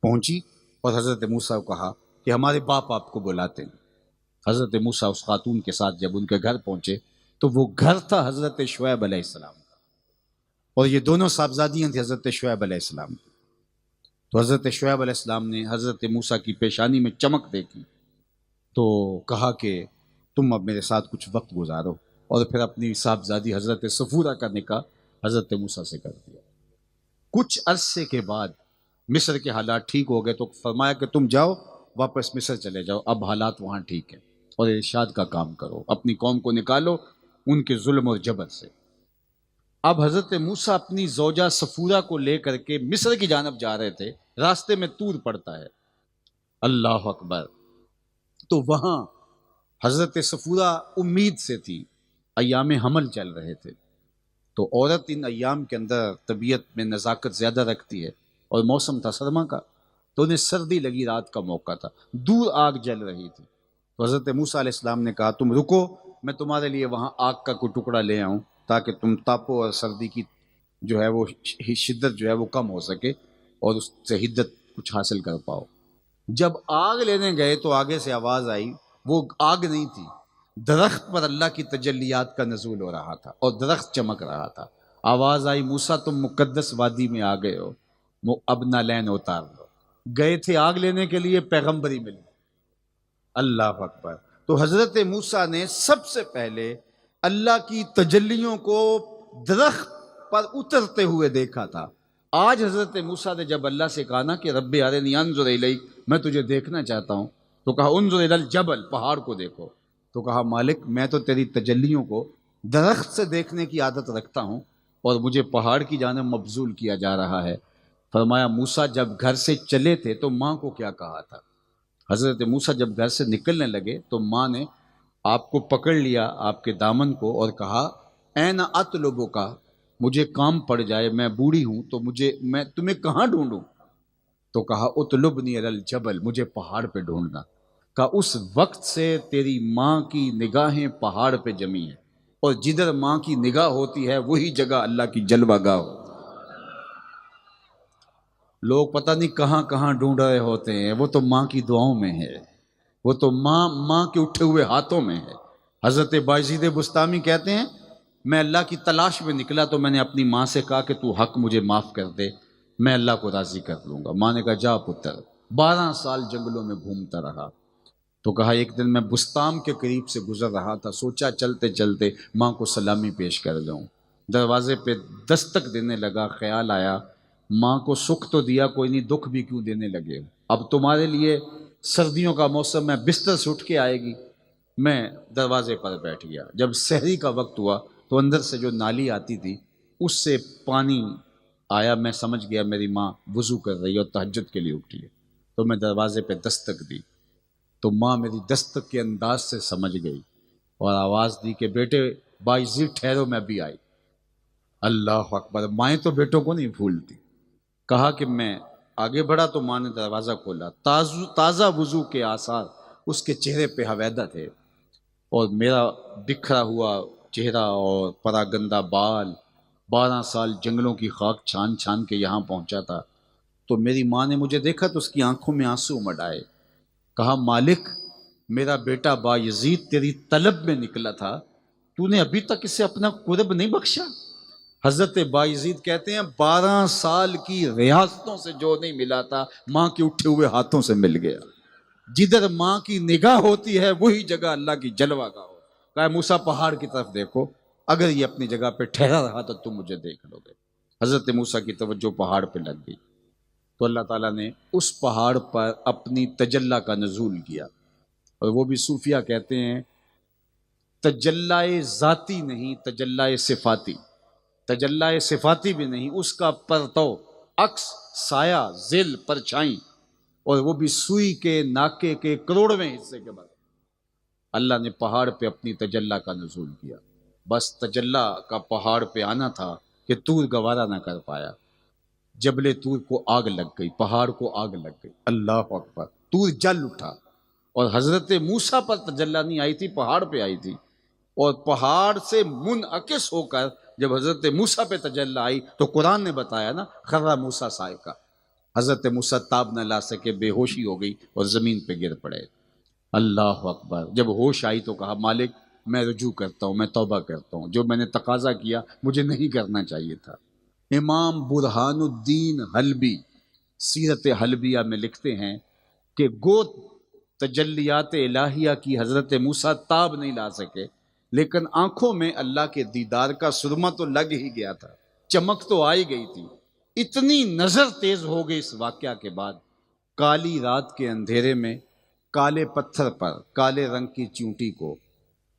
پہنچی اور حضرت موسیٰ کو کہا کہ ہمارے باپ آپ کو بلاتے ہیں. حضرت موسیٰ اس خاتون کے ساتھ جب ان کے گھر پہنچے تو وہ گھر تھا حضرت شعیب علیہ السلام کا، اور یہ دونوں صاحبزادیاں تھیں حضرت شعیب علیہ السلام کی. تو حضرت شعیب علیہ السلام نے حضرت موسیٰ کی پیشانی میں چمک دیکھی تو کہا کہ تم اب میرے ساتھ کچھ وقت گزارو، اور پھر اپنی صاحبزادی حضرت صفورہ کا نکاح حضرت موسیٰ سے کر دیا. کچھ عرصے کے بعد مصر کے حالات ٹھیک ہو گئے تو فرمایا کہ تم جاؤ واپس مصر چلے جاؤ، اب حالات وہاں ٹھیک ہیں، اور ارشاد کا کام کرو، اپنی قوم کو نکالو ان کے ظلم اور جبر سے. اب حضرت موسیٰ اپنی زوجہ صفورہ کو لے کر کے مصر کی جانب جا رہے تھے. راستے میں طور پڑتا ہے، اللہ اکبر. تو وہاں حضرت صفورہ امید سے تھی، ایام حمل چل رہے تھے. تو عورت ان ایام کے اندر طبیعت میں نزاکت زیادہ رکھتی ہے، اور موسم تھا سرما کا، تو انہیں سردی لگی، رات کا موقع تھا، دور آگ جل رہی تھی. تو حضرت موسیٰ علیہ السلام نے کہا تم رکو، میں تمہارے لیے وہاں آگ کا کوئی ٹکڑا لے آؤں تاکہ تم تاپو اور سردی کی جو ہے وہ شدت جو ہے وہ کم ہو سکے اور اس سے حدت کچھ حاصل کر پاؤ. جب آگ لینے گئے تو آگے سے آواز آئی، وہ آگ نہیں تھی، درخت پر اللہ کی تجلیات کا نزول ہو رہا تھا اور درخت چمک رہا تھا. آواز آئی موسیٰ تم مقدس وادی میں آ گئے ہو، اب نالین اتار لو. گئے تھے آگ لینے کے لیے، پیغمبری ملی. اللہ اکبر. تو حضرت موسیٰ نے سب سے پہلے اللہ کی تجلیوں کو درخت پر اترتے ہوئے دیکھا تھا. آج حضرت موسیٰ نے جب اللہ سے کہا نا کہ رب ارنی انظر الیک، میں تجھے دیکھنا چاہتا ہوں، تو کہا انظر الی الجبل، پہاڑ کو دیکھو. تو کہا مالک میں تو تیری تجلیوں کو درخت سے دیکھنے کی عادت رکھتا ہوں اور مجھے پہاڑ کی جانب مبذول کیا جا رہا ہے. فرمایا موسیٰ جب گھر سے چلے تھے تو ماں کو کیا کہا تھا؟ حضرت موسیٰ جب گھر سے نکلنے لگے تو ماں نے آپ کو پکڑ لیا، آپ کے دامن کو، اور کہا این اطلبو کا، مجھے کام پڑ جائے، میں بوڑھی ہوں تو میں تمہیں کہاں ڈھونڈوں؟ تو کہا اطلبنی علی الجبل، مجھے پہاڑ پہ ڈھونڈنا. کہا اس وقت سے تیری ماں کی نگاہیں پہاڑ پہ جمی ہیں، اور جدھر ماں کی نگاہ ہوتی ہے وہی جگہ اللہ کی جلوہ گاہ ہوتی ہے. لوگ پتہ نہیں کہاں کہاں ڈھونڈ رہے ہوتے ہیں، وہ تو ماں کی دعاؤں میں ہے، وہ تو ماں کے اٹھے ہوئے ہاتھوں میں ہے. حضرت بایزید بستامی کہتے ہیں میں اللہ کی تلاش میں نکلا تو میں نے اپنی ماں سے کہا کہ تو حق مجھے معاف کر دے، میں اللہ کو راضی کر لوں گا. ماں نے کہا جا پتر. 12 سال جنگلوں میں گھومتا رہا. تو کہا ایک دن میں بستام کے قریب سے گزر رہا تھا، سوچا چلتے چلتے ماں کو سلامی پیش کر جاؤں. دروازے پہ دستک دینے لگا، خیال آیا ماں کو سکھ تو دیا کوئی نہیں، دکھ بھی کیوں دینے لگے، اب تمہارے لیے سردیوں کا موسم ہے، بستر سے اٹھ کے آئے گی. میں دروازے پر بیٹھ گیا. جب سحری کا وقت ہوا تو اندر سے جو نالی آتی تھی اس سے پانی آیا، میں سمجھ گیا میری ماں وضو کر رہی ہے اور تہجد کے لیے اٹھی ہے. تو میں دروازے پہ دستک دی تو ماں میری دستک کے انداز سے سمجھ گئی اور آواز دی کہ بیٹے بایزید ٹھہرو، میں بھی آئی. اللہ اکبر. مائیں تو بیٹوں کو نہیں بھولتی. کہا کہ میں آگے بڑھا تو ماں نے دروازہ کھولا. تازہ وضو کے آثار اس کے چہرے پہ حویدہ تھے، اور میرا بکھرا ہوا چہرہ اور پراگندہ بال، 12 سال جنگلوں کی خاک چھان چھان کے یہاں پہنچا تھا. تو میری ماں نے مجھے دیکھا تو اس کی آنکھوں میں آنسو امڈ آئے. کہا مالک میرا بیٹا بایزید تیری طلب میں نکلا تھا، تو نے ابھی تک اسے اپنا قرب نہیں بخشا۔ حضرت بایزید کہتے ہیں 12 سال کی ریاستوں سے جو نہیں ملا تھا ماں کے اٹھے ہوئے ہاتھوں سے مل گیا۔ جدھر ماں کی نگاہ ہوتی ہے وہی جگہ اللہ کی جلوہ گاہ ہو۔ کہا موسیٰ پہاڑ کی طرف دیکھو، اگر یہ اپنی جگہ پہ ٹھہرا رہا تو تم مجھے دیکھ لو گے۔ حضرت موسیٰ کی توجہ پہاڑ پہ لگ گئی تو اللہ تعالیٰ نے اس پہاڑ پر اپنی تجلی کا نزول کیا، اور وہ بھی صوفیہ کہتے ہیں تجلی ذاتی نہیں، تجلی صفاتی، تجلی صفاتی بھی نہیں، اس کا پرتو، عکس، سایہ، ظل، پرچھائی، اور وہ بھی سوئی کے ناکے کے کروڑویں حصے کے بعد اللہ نے پہاڑ پہ اپنی تجلی کا نزول کیا۔ بس تجلی کا پہاڑ پہ آنا تھا کہ طور گوارا نہ کر پایا، جبل طور کو آگ لگ گئی، پہاڑ کو آگ لگ گئی، اللہ اکبر، طور جل اٹھا۔ اور حضرت موسیٰ پر تجلی نہیں آئی تھی، پہاڑ پہ آئی تھی، اور پہاڑ سے منعکس ہو کر جب حضرت موسیٰ پہ تجلی آئی تو قرآن نے بتایا نا خر موسیٰ صاعقہ، حضرت موسیٰ تاب نہ لا سکے، بے ہوشی ہو گئی اور زمین پہ گر پڑے۔ اللہ اکبر، جب ہوش آئی تو کہا مالک میں رجوع کرتا ہوں، میں توبہ کرتا ہوں، جو میں نے تقاضا کیا مجھے نہیں کرنا چاہیے تھا۔ امام برہان الدین حلبی سیرت حلبیہ میں لکھتے ہیں کہ گو تجلیات الہیہ کی حضرت موسیٰ تاب نہیں لا سکے، لیکن آنکھوں میں اللہ کے دیدار کا سرما تو لگ ہی گیا تھا، چمک تو آئی گئی تھی۔ اتنی نظر تیز ہو گئی اس واقعہ کے بعد، کالی رات کے اندھیرے میں کالے پتھر پر کالے رنگ کی چونٹی کو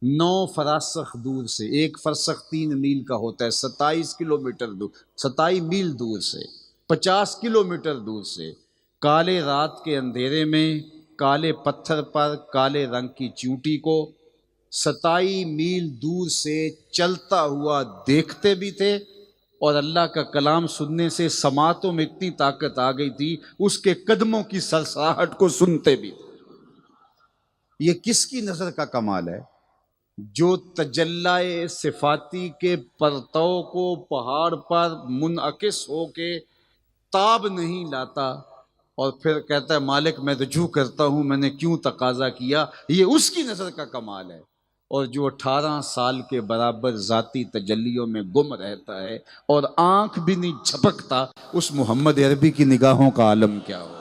9 فراسخ دور سے، 1 فرسخ 3 میل کا ہوتا ہے، 27 کلومیٹر دور، 27 میل دور سے، 50 کلومیٹر دور سے، کالے رات کے اندھیرے میں کالے پتھر پر کالے رنگ کی چونٹی کو 27 میل دور سے چلتا ہوا دیکھتے بھی تھے، اور اللہ کا کلام سننے سے سماعتوں میں اتنی طاقت آ گئی تھی اس کے قدموں کی سرسراہٹ کو سنتے بھی تھے۔ یہ کس کی نظر کا کمال ہے؟ جو تجلی صفاتی کے پرتو کو پہاڑ پر منعکس ہو کے تاب نہیں لاتا اور پھر کہتا ہے مالک میں رجوع کرتا ہوں، میں نے کیوں تقاضا کیا، یہ اس کی نظر کا کمال ہے۔ اور جو 18 سال کے برابر ذاتی تجلیوں میں گم رہتا ہے اور آنکھ بھی نہیں جھپکتا، اس محمد عربی کی نگاہوں کا عالم کیا ہو۔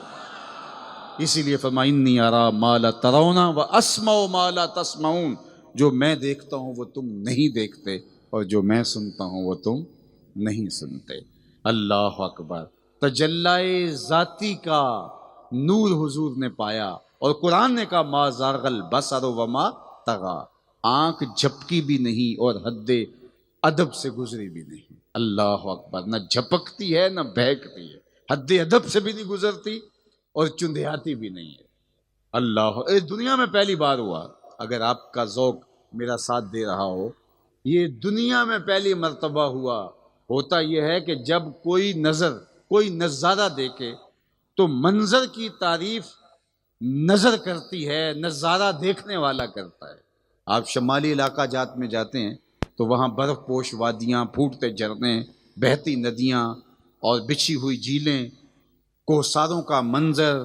اسی لیے فرمایا انی ارا ما لا ترون واسمع ما لا تسمعون، جو میں دیکھتا ہوں وہ تم نہیں دیکھتے، اور جو میں سنتا ہوں وہ تم نہیں سنتے۔ اللہ اکبر، تجلی ذاتی کا نور حضور نے پایا، اور قرآن نے کہا ما زاغ البصر وما طغی، آنکھ جھپکی بھی نہیں اور حد ادب سے گزری بھی نہیں۔ اللہ اکبر، نہ جھپکتی ہے نہ بہکتی ہے، حد ادب سے بھی نہیں گزرتی اور چندیاتی بھی نہیں ہے۔ اللہ، دنیا میں پہلی بار ہوا، اگر آپ کا ذوق میرا ساتھ دے رہا ہو، یہ دنیا میں پہلی مرتبہ ہوا۔ ہوتا یہ ہے کہ جب کوئی نظارہ دیکھے تو منظر کی تعریف نظر کرتی ہے، نظارہ دیکھنے والا کرتا ہے۔ آپ شمالی علاقہ جات میں جاتے ہیں تو وہاں برف پوش وادیاں، پھوٹتے جھرنے، بہتی ندیاں اور بچھی ہوئی جھیلیں، کوساروں کا منظر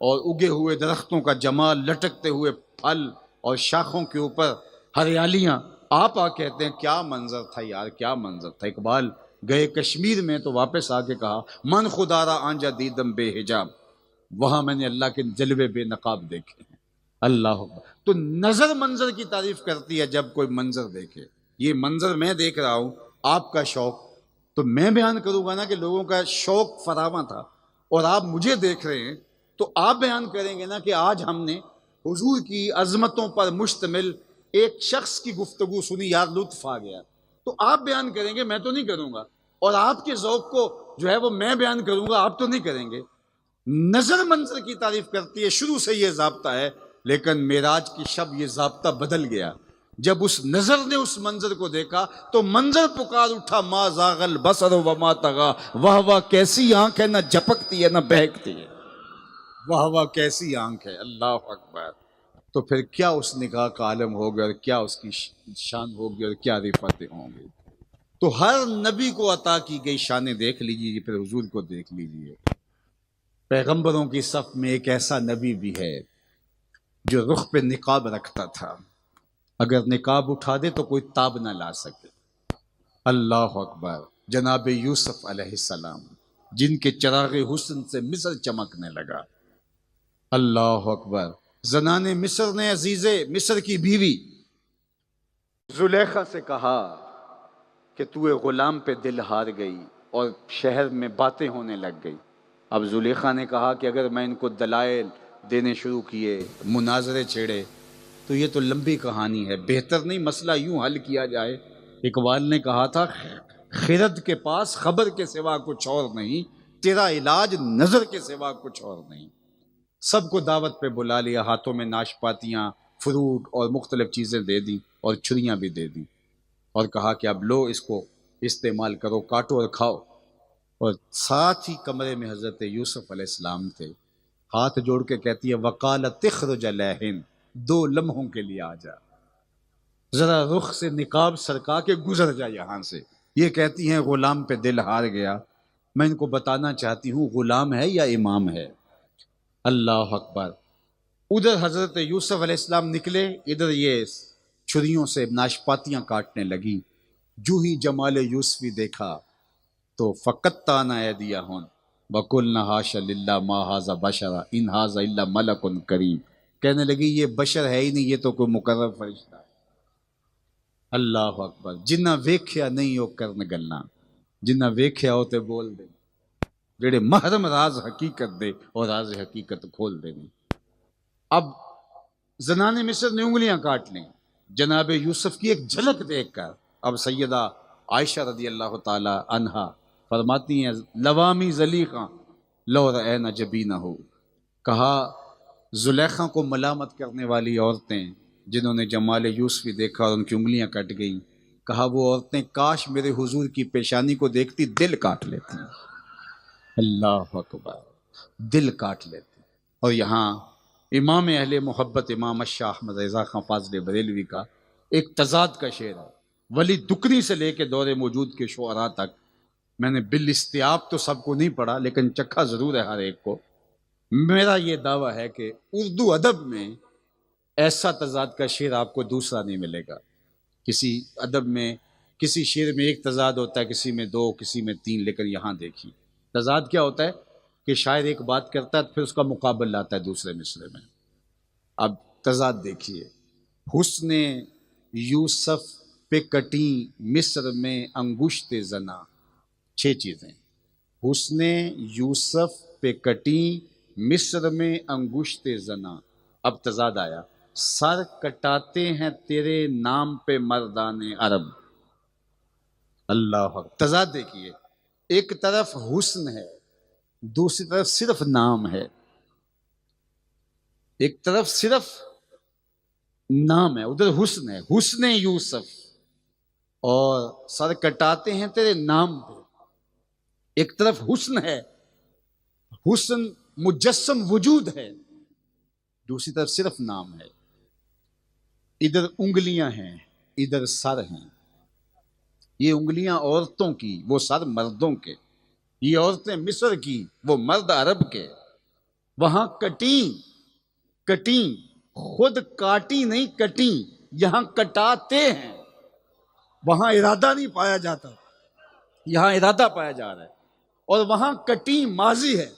اور اگے ہوئے درختوں کا جمال، لٹکتے ہوئے پھل اور شاخوں کے اوپر ہریالیاں، آپ کہتے ہیں کیا منظر تھا یار، کیا منظر تھا۔ اقبال گئے کشمیر میں تو واپس آ کے کہا من خدا را آنجا دیدم بے حجاب، وہاں میں نے اللہ کے جلوے بے نقاب دیکھے ہیں۔ اللہ تو نظر منظر کی تعریف کرتی ہے جب کوئی منظر دیکھے۔ یہ منظر میں دیکھ رہا ہوں، آپ کا شوق تو میں بیان کروں گا نا کہ لوگوں کا شوق فراواں تھا، اور آپ مجھے دیکھ رہے ہیں تو آپ بیان کریں گے نا کہ آج ہم نے حضور کی عظمتوں پر مشتمل ایک شخص کی گفتگو سنی، یار لطف آ گیا، تو آپ بیان کریں گے، میں تو نہیں کروں گا، اور آپ کے ذوق کو جو ہے وہ میں بیان کروں گا، آپ تو نہیں کریں گے۔ نظر منظر کی تعریف کرتی ہے، شروع سے یہ ضابطہ ہے، لیکن معراج کی شب یہ ضابطہ بدل گیا۔ جب اس نظر نے اس منظر کو دیکھا تو منظر پکار اٹھا ما زاغ البصر وما طغی، واہ واہ کیسی آنکھ ہے، نہ جھپکتی ہے نہ بہکتی ہے، واہ واہ کیسی آنکھ ہے، اللہ اکبر۔ تو پھر کیا اس نگاہ کا عالم ہوگا، اور کیا اس کی شان ہوگی، اور کیا رفعتیں ہوں گی۔ تو ہر نبی کو عطا کی گئی شانیں دیکھ لیجیے، پھر حضور کو دیکھ لیجیے۔ پیغمبروں کی صف میں ایک ایسا نبی بھی ہے جو رخ پہ نقاب رکھتا تھا، اگر نقاب اٹھا دے تو کوئی تاب نہ لا سکے۔ اللہ اکبر، جناب یوسف علیہ السلام جن کے چراغ حسن سے مصر چمکنے لگا۔ اللہ اکبر، زنان مصر نے عزیز مصر کی بیوی زلیخا سے کہا کہ تو غلام پہ دل ہار گئی اور شہر میں باتیں ہونے لگ گئی۔ اب زلیخا نے کہا کہ اگر میں ان کو دلائل دینے شروع کیے، مناظرے چھیڑے، تو یہ تو لمبی کہانی ہے، بہتر نہیں مسئلہ یوں حل کیا جائے۔ اقبال نے کہا تھا خرد کے پاس خبر کے سوا کچھ اور نہیں، تیرا علاج نظر کے سوا کچھ اور نہیں۔ سب کو دعوت پہ بلا لیا، ہاتھوں میں ناشپاتیاں، فروٹ اور مختلف چیزیں دے دی اور چھریاں بھی دے دی، اور کہا کہ اب لو اس کو استعمال کرو، کاٹو اور کھاؤ۔ اور ساتھ ہی کمرے میں حضرت یوسف علیہ السلام تھے، ہاتھ جوڑ کے کہتی ہے وقالت تخرج لہن، 2 لمحوں کے لیے آ جا، ذرا رخ سے نقاب سرکا کے گزر جا یہاں سے۔ یہ کہتی ہیں غلام پہ دل ہار گیا، میں ان کو بتانا چاہتی ہوں غلام ہے یا امام ہے۔ اللہ اکبر، ادھر حضرت یوسف علیہ السلام نکلے، ادھر یہ چھریوں سے ناشپاتیاں کاٹنے لگی۔ جو ہی جمال یوسفی دیکھا تو فقط تانا ایدیہن وقلنا حاشا للہ ما ھذا بشرا ان ھذا الا ملک کریم، کہنے لگی یہ بشر ہے ہی نہیں، یہ تو کوئی مقرب فرشتہ ہے۔ اللہ اکبر، جنہ ویکھیا نہیں ہو کرن گلاں، جنہ ویکھیا ہو تے بول دے، جڑے محرم راز حقیقت دے اور راز حقیقت کھول دے۔ اب زنان مصر نے انگلیاں کاٹ لیں جناب یوسف کی ایک جھلک دیکھ کر۔ اب سیدہ عائشہ رضی اللہ تعالی عنہا فرماتی ہیں لوامی زلیخاں لو رأینا جبینہ، کہا زلیخا کو ملامت کرنے والی عورتیں جنہوں نے جمال یوسفی دیکھا اور ان کی انگلیاں کٹ گئیں، کہا وہ عورتیں کاش میرے حضور کی پیشانی کو دیکھتی دل کاٹ لیتی۔ اللہ اکبر، دل کاٹ لیتی۔ اور یہاں امام اہل محبت امام شاہ احمد رضا خان فاضل بریلوی کا ایک تضاد کا شعر ہے، ولی دکنی سے لے کے دور موجود کے شعراء تک، میں نے بالاستیاب تو سب کو نہیں پڑھا لیکن چکھا ضرور ہے ہر ایک کو۔ میرا یہ دعویٰ ہے کہ اردو ادب میں ایسا تضاد کا شعر آپ کو دوسرا نہیں ملے گا۔ کسی ادب میں کسی شعر میں ایک تضاد ہوتا ہے، کسی میں 2، کسی میں 3، لیکن یہاں دیکھیے تضاد کیا ہوتا ہے کہ شاعر ایک بات کرتا ہے پھر اس کا مقابل لاتا ہے دوسرے مصرے میں۔ اب تضاد دیکھیے، حسن یوسف پہ کٹی مصر میں انگشت زنا، 6 چیزیں۔ حسن یوسف پہ کٹی مصر میں انگشت زنا۔ اب تضاد آیا، سر کٹاتے ہیں تیرے نام پہ مردان عرب۔ اللہ اکبر، تضاد دیکھیے، ایک طرف حسن ہے، دوسری طرف صرف نام ہے۔ ایک طرف صرف نام ہے، ادھر حسن ہے، حسن یوسف، اور سر کٹاتے ہیں تیرے نام پہ۔ ایک طرف حسن ہے، حسن مجسم وجود ہے، دوسری طرف صرف نام ہے۔ ادھر انگلیاں ہیں، ادھر سر ہیں۔ یہ انگلیاں عورتوں کی، وہ سر مردوں کے۔ یہ عورتیں مصر کی، وہ مرد عرب کے۔ وہاں کٹیں خود کاٹی نہیں کٹیں، یہاں کٹاتے ہیں، وہاں ارادہ نہیں پایا جاتا، یہاں ارادہ پایا جا رہا ہے۔ اور وہاں کٹیں ماضی ہے،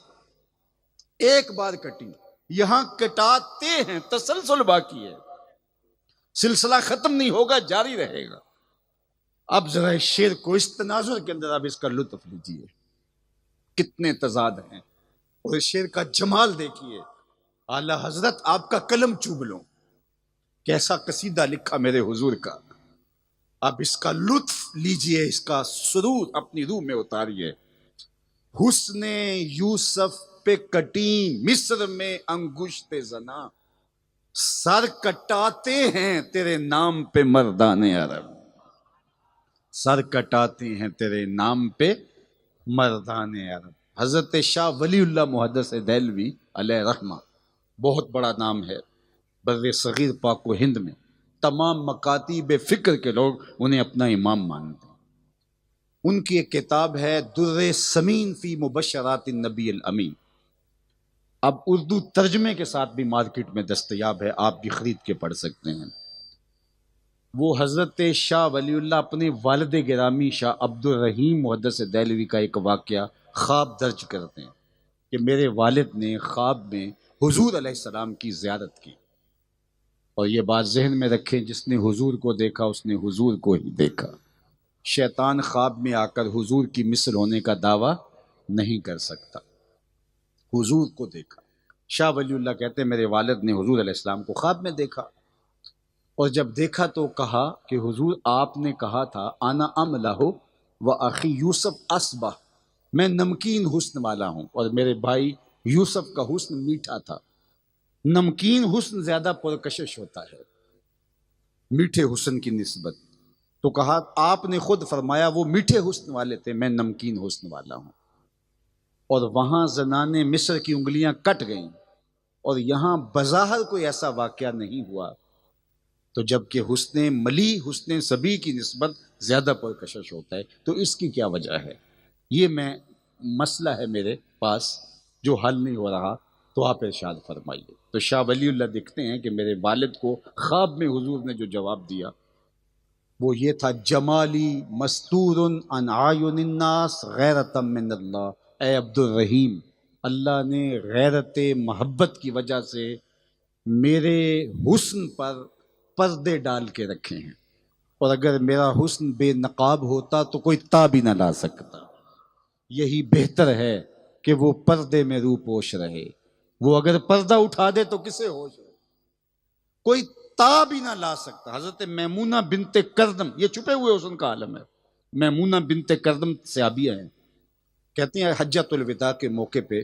ایک بار کٹیں، یہاں کٹاتے ہیں، تسلسل باقی ہے، سلسلہ ختم نہیں ہوگا، جاری رہے گا۔ اب ذرا اس شعر کو اس تناظر کے اندر اب اس کا لطف لیجیے، کتنے تضاد ہیں، اور اس شعر کا جمال دیکھیے۔ اعلی حضرت آپ کا قلم چوب لوں، کیسا قصیدہ لکھا میرے حضور کا۔ اب اس کا لطف لیجیے، اس کا سرور اپنی روح میں اتاریے۔ حسن یوسف پہ کٹی مصر میں انگشت زنا، سر کٹاتے ہیں تیرے نام پہ مردان عرب، سر کٹاتے ہیں تیرے نام پہ مردان عرب۔ حضرت شاہ ولی اللہ محدث دہلوی علیہ رحمہ، بہت بڑا نام ہے بر صغیر پاک و ہند میں، تمام مکاتیب فکر کے لوگ انہیں اپنا امام مانتے ہیں۔ ان کی ایک کتاب ہے در ثمین فی مبشرات النبی الامین۔ اب اردو ترجمے کے ساتھ بھی مارکیٹ میں دستیاب ہے، آپ بھی خرید کے پڑھ سکتے ہیں۔ وہ حضرت شاہ ولی اللہ اپنے والد گرامی شاہ عبد الرحیم محدث دہلوی کا ایک واقعہ خواب درج کرتے ہیں کہ میرے والد نے خواب میں حضور علیہ السلام کی زیارت کی، اور یہ بات ذہن میں رکھیں، جس نے حضور کو دیکھا اس نے حضور کو ہی دیکھا۔ شیطان خواب میں آ کر حضور کی مثل ہونے کا دعویٰ نہیں کر سکتا۔ حضور کو دیکھا، شاہ ولی اللہ کہتے ہیں میرے والد نے حضور علیہ السلام کو خواب میں دیکھا، اور جب دیکھا تو کہا کہ حضور آپ نے کہا تھا انا املہ و اخی یوسف اصبح، میں نمکین حسن والا ہوں اور میرے بھائی یوسف کا حسن میٹھا تھا۔ نمکین حسن زیادہ پرکشش ہوتا ہے میٹھے حسن کی نسبت، تو کہا آپ نے خود فرمایا وہ میٹھے حسن والے تھے، میں نمکین حسن والا ہوں۔ اور وہاں زنان مصر کی انگلیاں کٹ گئیں، اور یہاں بظاہر کوئی ایسا واقعہ نہیں ہوا، تو جب کہ حسن ملی حسن سبی کی نسبت زیادہ پرکشش ہوتا ہے، تو اس کی کیا وجہ ہے؟ یہ مسئلہ ہے میرے پاس جو حل نہیں ہو رہا، تو آپ ارشاد فرمائیے۔ تو شاہ ولی اللہ لکھتے ہیں کہ میرے والد کو خواب میں حضور نے جو جواب دیا وہ یہ تھا، جمالی مستور عن اعین الناس غیرۃ من اللہ، اے عبد الرحیم، اللہ نے غیرت محبت کی وجہ سے میرے حسن پر پردے ڈال کے رکھے ہیں، اور اگر میرا حسن بے نقاب ہوتا تو کوئی تاب ہی نہ لا سکتا۔ یہی بہتر ہے کہ وہ پردے میں رو پوش رہے، وہ اگر پردہ اٹھا دے تو کسے ہوش ہو، کوئی تاب ہی نہ لا سکتا۔ حضرت میمونہ بنت کردم، یہ چھپے ہوئے حسن کا عالم ہے، میمونہ بنت کردم صحابیہ ہیں، کہتی ہیں حجۃ الوداع کے موقع پہ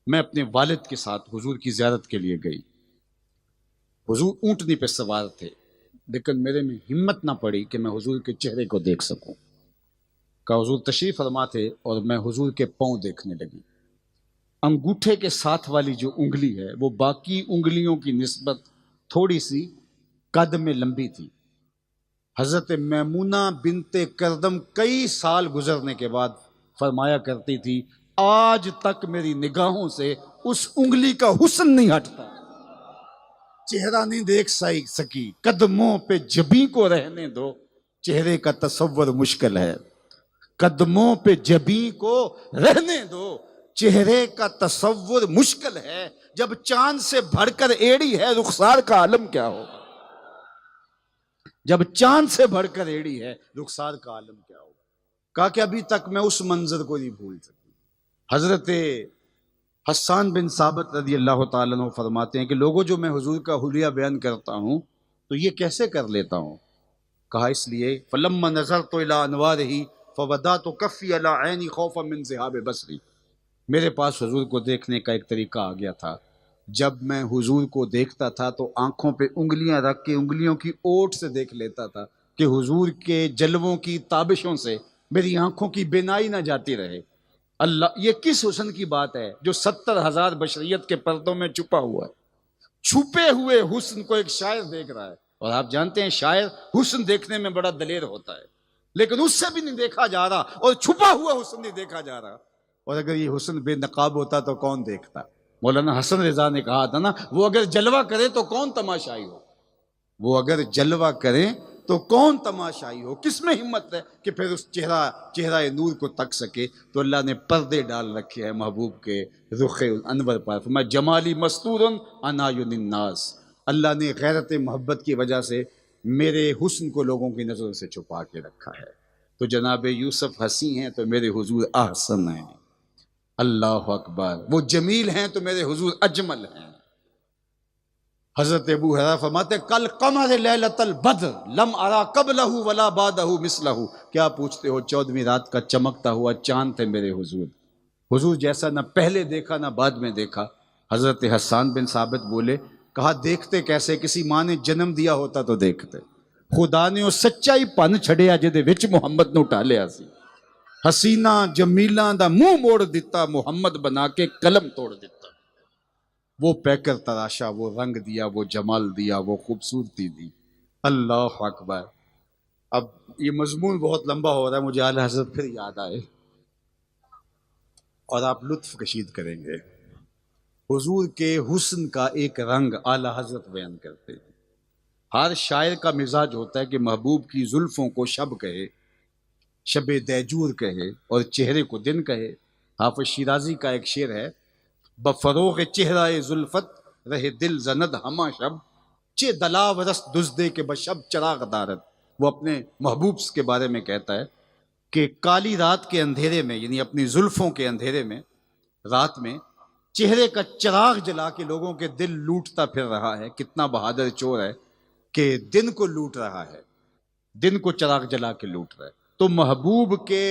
میں اپنے والد کے ساتھ حضور کی زیارت کے لیے گئی، حضور اونٹنی پہ سوار تھے، لیکن میرے میں ہمت نہ پڑی کہ میں حضور کے چہرے کو دیکھ سکوں، کہ حضور تشریف فرما تھے اور میں حضور کے پاؤں دیکھنے لگی۔ انگوٹھے کے ساتھ والی جو انگلی ہے وہ باقی انگلیوں کی نسبت تھوڑی سی قد میں لمبی تھی۔ حضرت میمونہ بنت کردم کئی سال گزرنے کے بعد فرمایا کرتی تھی، آج تک میری نگاہوں سے اس انگلی کا حسن نہیں ہٹتا، چہرہ نہیں دیکھ سکی، قدموں پہ جبیں کو رہنے دو، چہرے کا تصور مشکل ہے، قدموں پہ جبیں کو رہنے دو، چہرے کا تصور مشکل ہے، جب چاند سے بڑھ کر ایڑی ہے رخسار کا عالم کیا ہوگا، جب چاند سے بڑھ کر ایڑی ہے رخسار کا عالم کیا ہوگا۔ کہا کہ ابھی تک میں اس منظر کو نہیں بھول سکی۔ حضرت حسان بن ثابت رضی اللہ تعالیٰ عنہ فرماتے ہیں کہ لوگوں جو میں حضور کا حلیہ بیان کرتا ہوں تو یہ کیسے کر لیتا ہوں؟ کہا اس لیے فلما نظرت الی انوارہ فودعت کفی علی عینی خوفا من ذہاب بصری، میرے پاس حضور کو دیکھنے کا ایک طریقہ آ گیا تھا، جب میں حضور کو دیکھتا تھا تو آنکھوں پہ انگلیاں رکھ کے انگلیوں کی اوٹ سے دیکھ لیتا تھا کہ حضور کے جلووں کی تابشوں سے میری آنکھوں کی بینائی نہ جاتی رہے۔ اللہ، یہ کس حسن کی بات ہے جو 70,000 بشریت کے پردوں میں چھپا ہوا ہے؟ چھپے ہوئے حسن کو ایک شاعر دیکھ رہا ہے، اور آپ جانتے ہیں شاعر حسن دیکھنے میں بڑا دلیر ہوتا ہے، لیکن اس سے بھی نہیں دیکھا جا رہا، اور چھپا ہوا حسن نہیں دیکھا جا رہا، اور اگر یہ حسن بے نقاب ہوتا تو کون دیکھتا؟ مولانا حسن رضا نے کہا تھا نا، وہ اگر جلوہ کرے تو کون تماشائی ہو، وہ اگر جلوہ کرے تو کون تماشائی ہو، کس میں ہمت ہے کہ پھر اس چہرہ نور کو تک سکے؟ تو اللہ نے پردے ڈال رکھے ہیں محبوب کے رخ انور پر، فرمایا جمالی مستور عن اعین الناس، اللہ نے غیرت محبت کی وجہ سے میرے حسن کو لوگوں کی نظروں سے چھپا کے رکھا ہے۔ تو جناب یوسف حسین ہیں تو میرے حضور احسن ہیں، اللہ اکبر، وہ جمیل ہیں تو میرے حضور اجمل ہیں۔ حضرت ابو ہریرہ فرماتے کل قمر لیلۃ البدر لم ارا قبلہ ولا بعدہ مثلہ، کیا پوچھتے ہو 14ویں رات کا چمکتا ہوا چاند تھے میرے حضور، حضور جیسا نہ پہلے دیکھا نہ بعد میں دیکھا۔ حضرت حسان بن ثابت بولے، کہا دیکھتے کیسے؟ کسی ماں نے جنم دیا ہوتا تو دیکھتے، خدا نے وہ سچائی پن چھڑیا جدے وچ محمد نو ٹالیا سی، حسینہ جمیلاں دا منہ موڑ دیتا محمد بنا کے قلم توڑ دیتا، وہ پیکر تراشا، وہ رنگ دیا، وہ جمال دیا، وہ خوبصورتی دی۔ اللہ اکبر۔ اب یہ مضمون بہت لمبا ہو رہا ہے، مجھے اعلیٰ حضرت پھر یاد آئے اور آپ لطف کشید کریں گے۔ حضور کے حسن کا ایک رنگ اعلی حضرت بیان کرتے ہیں۔ ہر شاعر کا مزاج ہوتا ہے کہ محبوب کی زلفوں کو شب کہے، شب دیجور کہے اور چہرے کو دن کہے۔ حافظ شیرازی کا ایک شعر ہے، بفروغ چہرہ زلفت رہے دل زند ہما شب، چے دلاو رس دزدے کے بشب چراغ دارت۔ وہ اپنے محبوب کے بارے میں کہتا ہے کہ کالی رات کے اندھیرے میں، یعنی اپنی زلفوں کے اندھیرے میں، رات میں چہرے کا چراغ جلا کے لوگوں کے دل لوٹتا پھر رہا ہے۔ کتنا بہادر چور ہے کہ دن کو لوٹ رہا ہے، دن کو چراغ جلا کے لوٹ رہا ہے۔ تو محبوب کے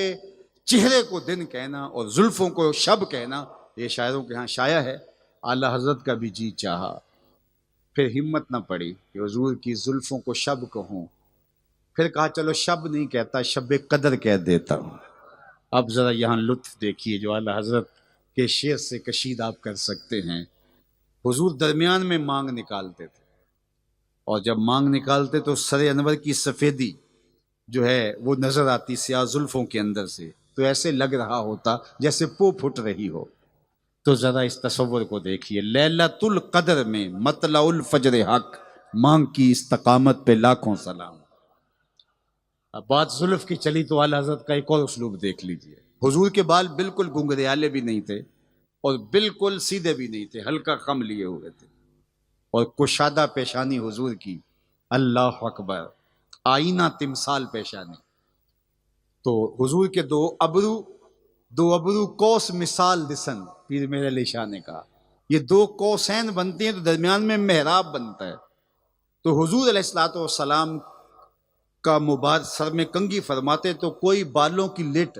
چہرے کو دن کہنا اور زلفوں کو شب کہنا، یہ شاعروں کے ہاں شائع ہے۔ اعلی حضرت کا بھی جی چاہا، پھر ہمت نہ پڑی کہ حضور کی زلفوں کو شب کہوں، پھر کہا چلو شب نہیں کہتا، شب قدر کہہ دیتا ہوں۔ اب ذرا یہاں لطف دیکھیے جو اعلی حضرت کے شعر سے کشید آپ کر سکتے ہیں۔ حضور درمیان میں مانگ نکالتے تھے، اور جب مانگ نکالتے تو سر انور کی سفیدی جو ہے وہ نظر آتی سیاہ زلفوں کے اندر سے، تو ایسے لگ رہا ہوتا جیسے پو پھٹ رہی ہو۔ تو ذرا اس تصور کو دیکھیے، لیلۃ القدر میں مطلع الفجر حق، مانگ کی استقامت پہ لاکھوں سلام۔ اب بات زلف کی چلی تو اعلی حضرت کا ایک اور اسلوب دیکھ لیجئے۔ حضور کے بال بالکل گنگریالے بھی نہیں تھے اور بالکل سیدھے بھی نہیں تھے، ہلکا خم لیے ہوئے تھے، اور کشادہ پیشانی حضور کی، اللہ اکبر، آئینہ تمثال پیشانی۔ تو حضور کے دو ابرو کوس مثال دسن، پیر میرے علی شاہ نے کہا، یہ دو کوسین بنتے ہیں تو درمیان میں محراب بنتا ہے۔ تو حضور علیہ الصلوۃ والسلام کا مبارک سر میں کنگھی فرماتے تو کوئی بالوں کی لٹ،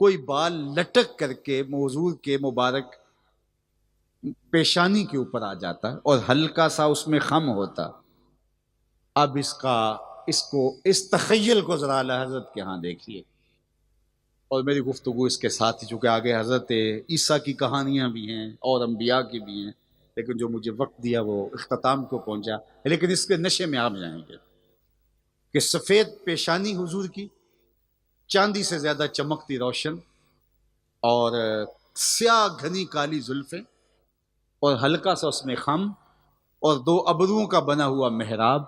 کوئی بال لٹک کر کے حضور کے مبارک پیشانی کے اوپر آ جاتا اور ہلکا سا اس میں خم ہوتا۔ اب اس تخیل کو ذرا اعلی حضرت کے ہاں دیکھیے، اور میری گفتگو اس کے ساتھ ہی، چونکہ آگے حضرت عیسیٰ کی کہانیاں بھی ہیں اور انبیاء کی بھی ہیں، لیکن جو مجھے وقت دیا وہ اختتام کو پہنچا، لیکن اس کے نشے میں آپ جائیں گے کہ سفید پیشانی حضور کی، چاندی سے زیادہ چمکتی روشن، اور سیاہ گھنی کالی زلفیں، اور ہلکا سا اس میں خم، اور دو ابروؤں کا بنا ہوا محراب،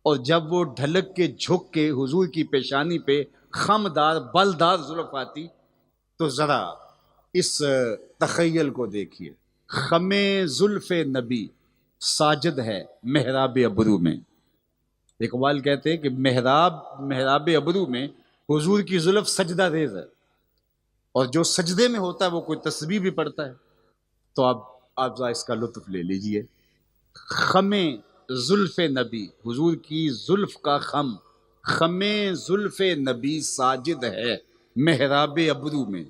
اور جب وہ ڈھلک کے جھک کے حضور کی پیشانی پہ خمدار بلدار زلف آتی تو ذرا اس تخیل کو دیکھیے۔ خم زلف نبی ساجد ہے محراب ابرو میں۔ اقبال کہتے ہیں کہ محراب ابرو میں حضور کی زلف سجدہ ریز ہے، اور جو سجدے میں ہوتا ہے وہ کوئی تسبیح بھی پڑھتا ہے۔ تو آپ ذرا اس کا لطف لے لیجئے۔ خم زلف نبی، حضور کی زلف کا خم زلف نبی ساجد ہے محراب ابرو میں،